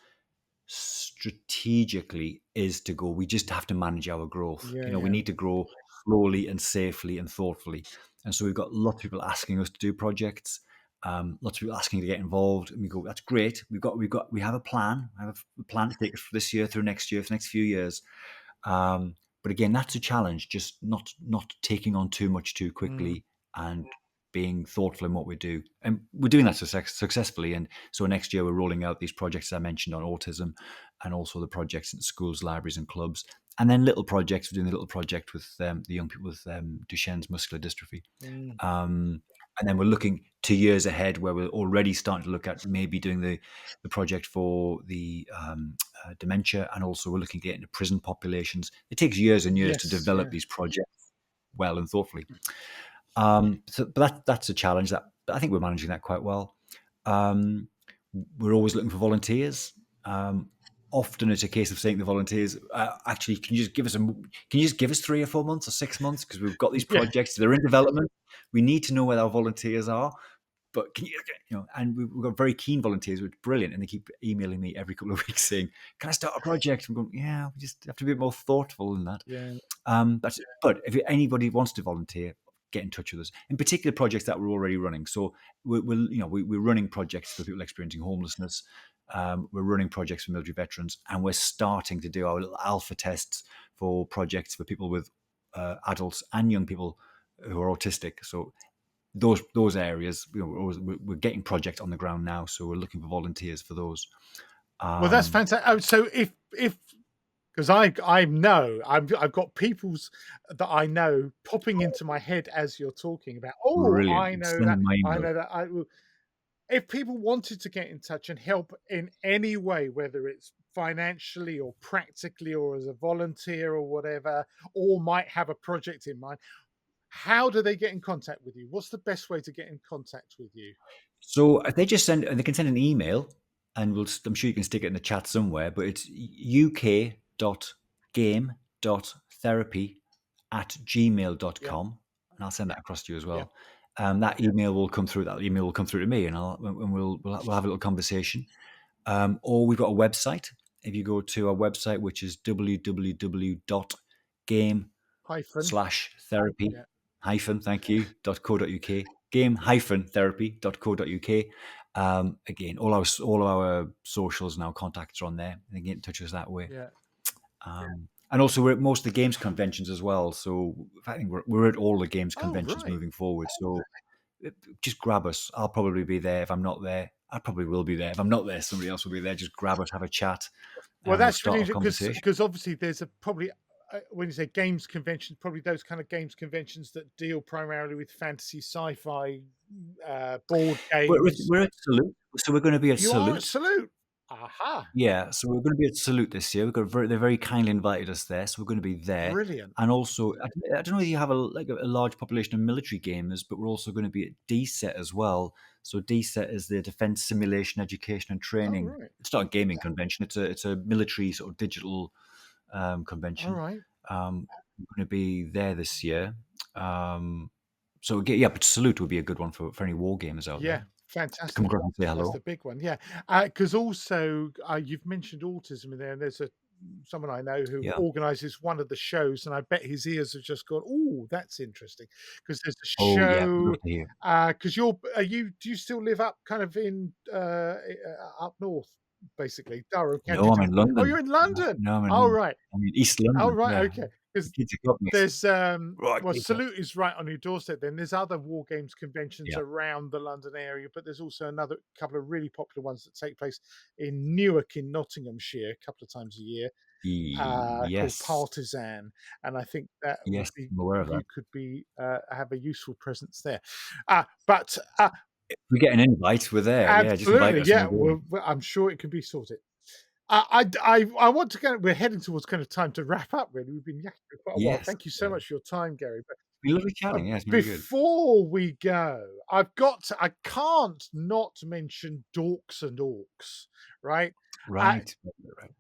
strategically is to go, we just have to manage our growth. Yeah. We Yeah. need to grow slowly and safely and thoughtfully. And so we've got lots of people asking us to do projects. Lots of people asking to get involved, and we go, that's great. We have a plan. I have a plan to take us for this year through next year, for the next few years. But again, that's a challenge, just not taking on too much too Mm. quickly and being thoughtful in what we do. And we're doing that successfully. And so next year we're rolling out these projects I mentioned on autism, and also the projects in schools, libraries, and clubs. And then little projects. We're doing a little project with the young people with Duchenne's muscular dystrophy. Mm. And then we're looking 2 years ahead, where we're already starting to look at maybe doing the project for the dementia, and also we're looking to get into prison populations. It takes years and years to Yes, develop yeah. these projects well and thoughtfully. But that's a challenge that I think we're managing that quite well. Um, we're always looking for volunteers. Often it's a case of saying to volunteers, actually, can you just give us 3 or 4 months or 6 months, because we've got these Yeah, projects, they're in development. We need to know where our volunteers are. But can you, and we've got very keen volunteers, which is brilliant, and they keep emailing me every couple of weeks saying, "Can I start a project?" I'm going, "Yeah, we just have to be a bit more thoughtful than that." yeah. But if anybody wants to volunteer, get in touch with us. In particular, projects that we're already running. So we're running projects for people experiencing homelessness. We're running projects for military veterans, and we're starting to do our little alpha tests for projects for people with adults and young people who are autistic. So those areas, we're getting projects on the ground now. So we're looking for volunteers for those. Well, that's Um, fantastic. Oh, so if because I know I've got people's that I know popping into my head as you're talking about. Oh, Brilliant. I know Send that. them my I email. know that. I will. If people wanted to get in touch and help in any way, whether it's financially or practically or as a volunteer or whatever, or might have a project in mind, how do they get in contact with you? What's the best way to get in contact with you? So if they can send an email, and I'm sure you can stick it in the chat somewhere, but it's Yeah, uk.game.therapy@gmail.com, and I'll send that across to you as yeah. well. That email will come through. That email will come through to me, and we'll have a little conversation. Or we've got a website. If you go to our website, which is www.game Hyphen. slash therapy Yeah, hyphen thank you .co.uk, game hyphen therapy.co.uk. Again, all our socials and our contacts are on there, and get in touch with us that way. yeah. And also we're at most of the games conventions as well, so I think we're at all the games Oh, conventions right. moving forward. So just grab us. I'll probably be there. If I'm not there, I probably will be there. If I'm not there, somebody else will be there. Just grab us, have a chat, Well, and we'll that's really start a interesting conversation. because obviously there's a probably when you say games conventions, probably those kind of games conventions that deal primarily with fantasy, sci-fi, board We're, games. we're at Salute, so we're going to be at You are at Salute. Salute. Aha! Yeah, so we're going to be at Salute this year. They very kindly invited us there, so we're going to be there. Brilliant. And also, I don't know if you have a large population of military gamers, but we're also going to be at DSET as well. So DSET is the Defense Simulation Education and Oh, Training. right. It's not a gaming convention; it's a military sort of digital All convention. right. We're going to be there this year. Yeah, but Salute would be a good one for any war gamers out Yeah, there to come fantastic. across and say That's hello. the big one. Yeah, because also you've mentioned autism in there, and there's someone I know who Yeah. organises one of the shows, and I bet his ears have just gone, "Oh, that's interesting," because there's a Oh yeah, we'd show. love to hear. Because do you still live up kind of in up north, basically Durham, County No, I'm in Durham? Oh, London. you're in London. No, I'm in Oh, London. right. I'm in East Oh, London. right. Yeah, Okay. the Because kids have got me. there's Right, well, keep up. Salute is right on your doorstep. Then there's other war games conventions Yeah. around the London area, but there's also another couple of really popular ones that take place in Newark in Nottinghamshire a couple of times a year, called Yes, Partisan, and I think that would yes, be I'm aware of that. you could be have a useful presence there. But If we get an invite, we're there. Yeah, just invite absolutely, us and yeah. we'll go. Well, I'm sure it can be sorted. I want to go. We're heading towards kind of time to wrap up. Really, we've been yakking for quite a while. Yes, Thank you so yeah. much for your time, Gary. But We love chatting. Yeah, it's been really good. before we go, I can't not mention dorks and orcs, right? Uh, Right, right, right.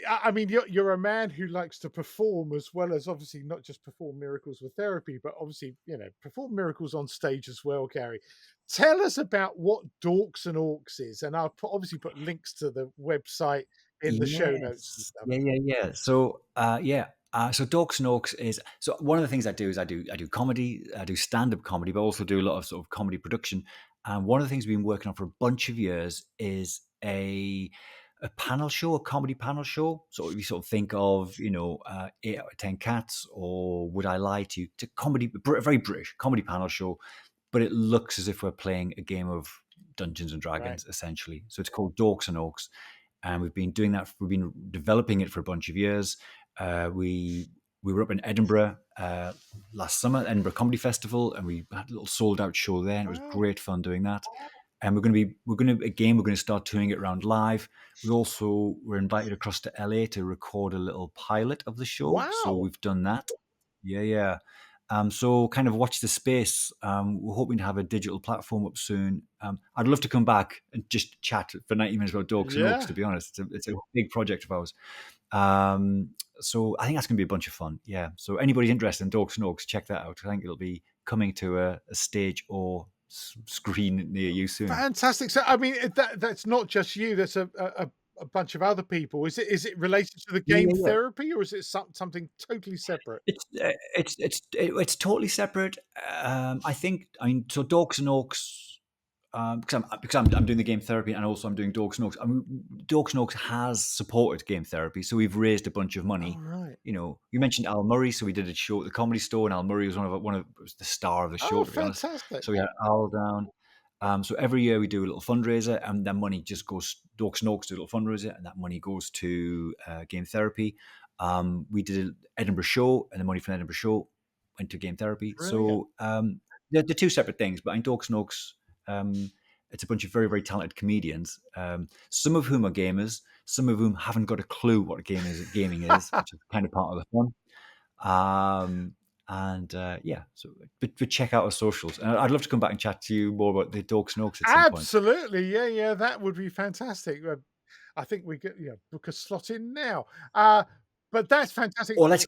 I mean, you're a man who likes to perform as well as obviously not just perform miracles with therapy, but obviously, perform miracles on stage as well, Gary. Tell us about what Dorks and Orcs is, and I'll obviously put links to the website in the show notes and Yes. stuff. Yeah. So, yeah. So Dorks and Orcs is so one of the things I do is I do comedy, I do stand up comedy, but also do a lot of sort of comedy production. And one of the things we've been working on for a bunch of years is a panel show, a comedy panel show. So we sort of think of, 8 out of 10 cats, or Would I Lie to You? It's a comedy, very British comedy panel show, but it looks as if we're playing a game of Dungeons and Right. Dragons, essentially. So it's called Dorks and Oaks, and we've been doing that. We've been developing it for a bunch of years. We were up in Edinburgh last summer, Edinburgh Comedy Festival, and we had a little sold out show there, and it was Wow. great fun doing that. And we're going to start touring it around live. We also were invited across to LA to record a little pilot of the show, so Wow. we've done that. Yeah. So kind of watch the space. We're hoping to have a digital platform up soon. I'd love to come back and just chat for 90 minutes about Dorks and Oaks, Yeah. to be honest. It's a big project of ours. So I think that's going to be a bunch of fun. Yeah. So anybody's interested in Dorks and Oaks, check that out. I think it'll be coming to a stage or screen near you soon. Fantastic. So, I mean, that's not just you. That's a bunch of other people. Is it related to the game Yeah. therapy, or is it something totally separate? It's totally separate. I think. I mean, so Dorks and Oaks. Because I'm doing the game therapy, and also I'm doing Dorks and Oaks. I mean, Dorks and Oaks has supported game therapy, so we've raised a bunch of Oh, money. right. You mentioned Al Murray, so we did a show at the Comedy Store, and Al Murray was was the star of the show, Oh, to be honest. fantastic. So we had Al down. So every year we do a little fundraiser, and that money just goes. Dorks and Oaks do a little fundraiser, and that money goes to game therapy. We did an Edinburgh show, and the money from the Edinburgh show went to game therapy. Brilliant. So they're two separate things, but in Dorks and Oaks, it's a bunch of very, very talented comedians, some of whom are gamers, some of whom haven't got a clue what gaming is, which is kind of part of the fun. But check out our socials. And I'd love to come back and chat to you more about the Dorks and Oaks at some point. Absolutely. Yeah, that would be fantastic. I think we could, book a slot in now. But that's fantastic. Or let's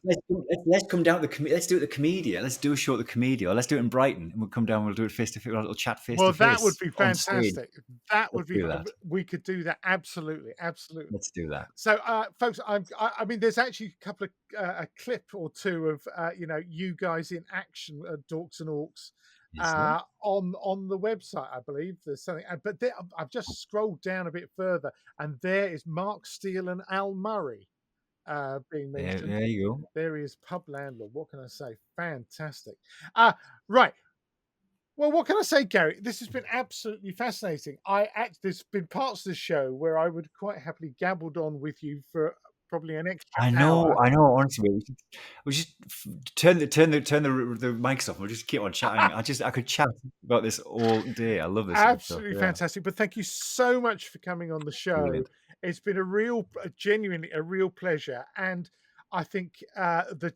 come down to let's do it at the Comedia. Let's do a show at the Comedia, or let's do it in Brighton, and we'll come down. We'll do it face to face. A little chat face Well, to that would face be on stage. fantastic. That would Let's be do that. we could do that. Absolutely. Absolutely. Let's do that. So, folks, I mean, there's actually a couple of a clip or two of you guys in action at Dorks and Orcs Is there? on the website. I believe there's something, but there, I've just scrolled down a bit further, and there is Mark Steele and Al Murray being mentioned. There you go. There he is, pub landlord. What can I say? Fantastic. Right. Well, what can I say, Gary? This has been absolutely fascinating. There's been parts of the show where I would quite happily gabbled on with you for probably an extra I know, hour. I know. Honestly, we just turn the mics off. We'll just keep on chatting. I could chat about this all day. I love this sort of stuff. Absolutely Yeah, fantastic. But thank you so much for coming on the show. brilliant. It's been genuinely a real pleasure. And I think the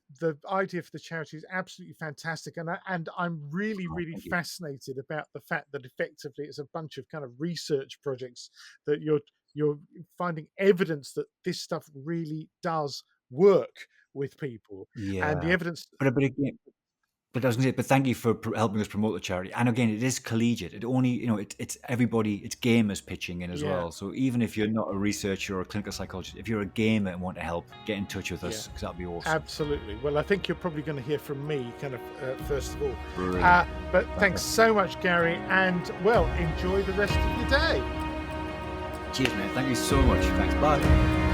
idea for the charity is absolutely fantastic. And I'm really, Oh, really thank you. fascinated about the fact that effectively it's a bunch of kind of research projects that you're finding evidence that this stuff really does work with people. And the Yeah, evidence, but again, but I was going to say, but thank you for helping us promote the charity. And again, it is collegiate. It only, it's everybody, it's gamers pitching in as yeah. well. So even if you're not a researcher or a clinical psychologist, if you're a gamer and want to help, get in touch with Yeah, us, because that'd be awesome. absolutely. Well, I think you're probably going to hear from me kind of first of all. Brilliant. But thanks Fantastic. so much, Gary, and well, enjoy the rest of your day. Cheers, mate. Thank you so much. Thanks. Bye.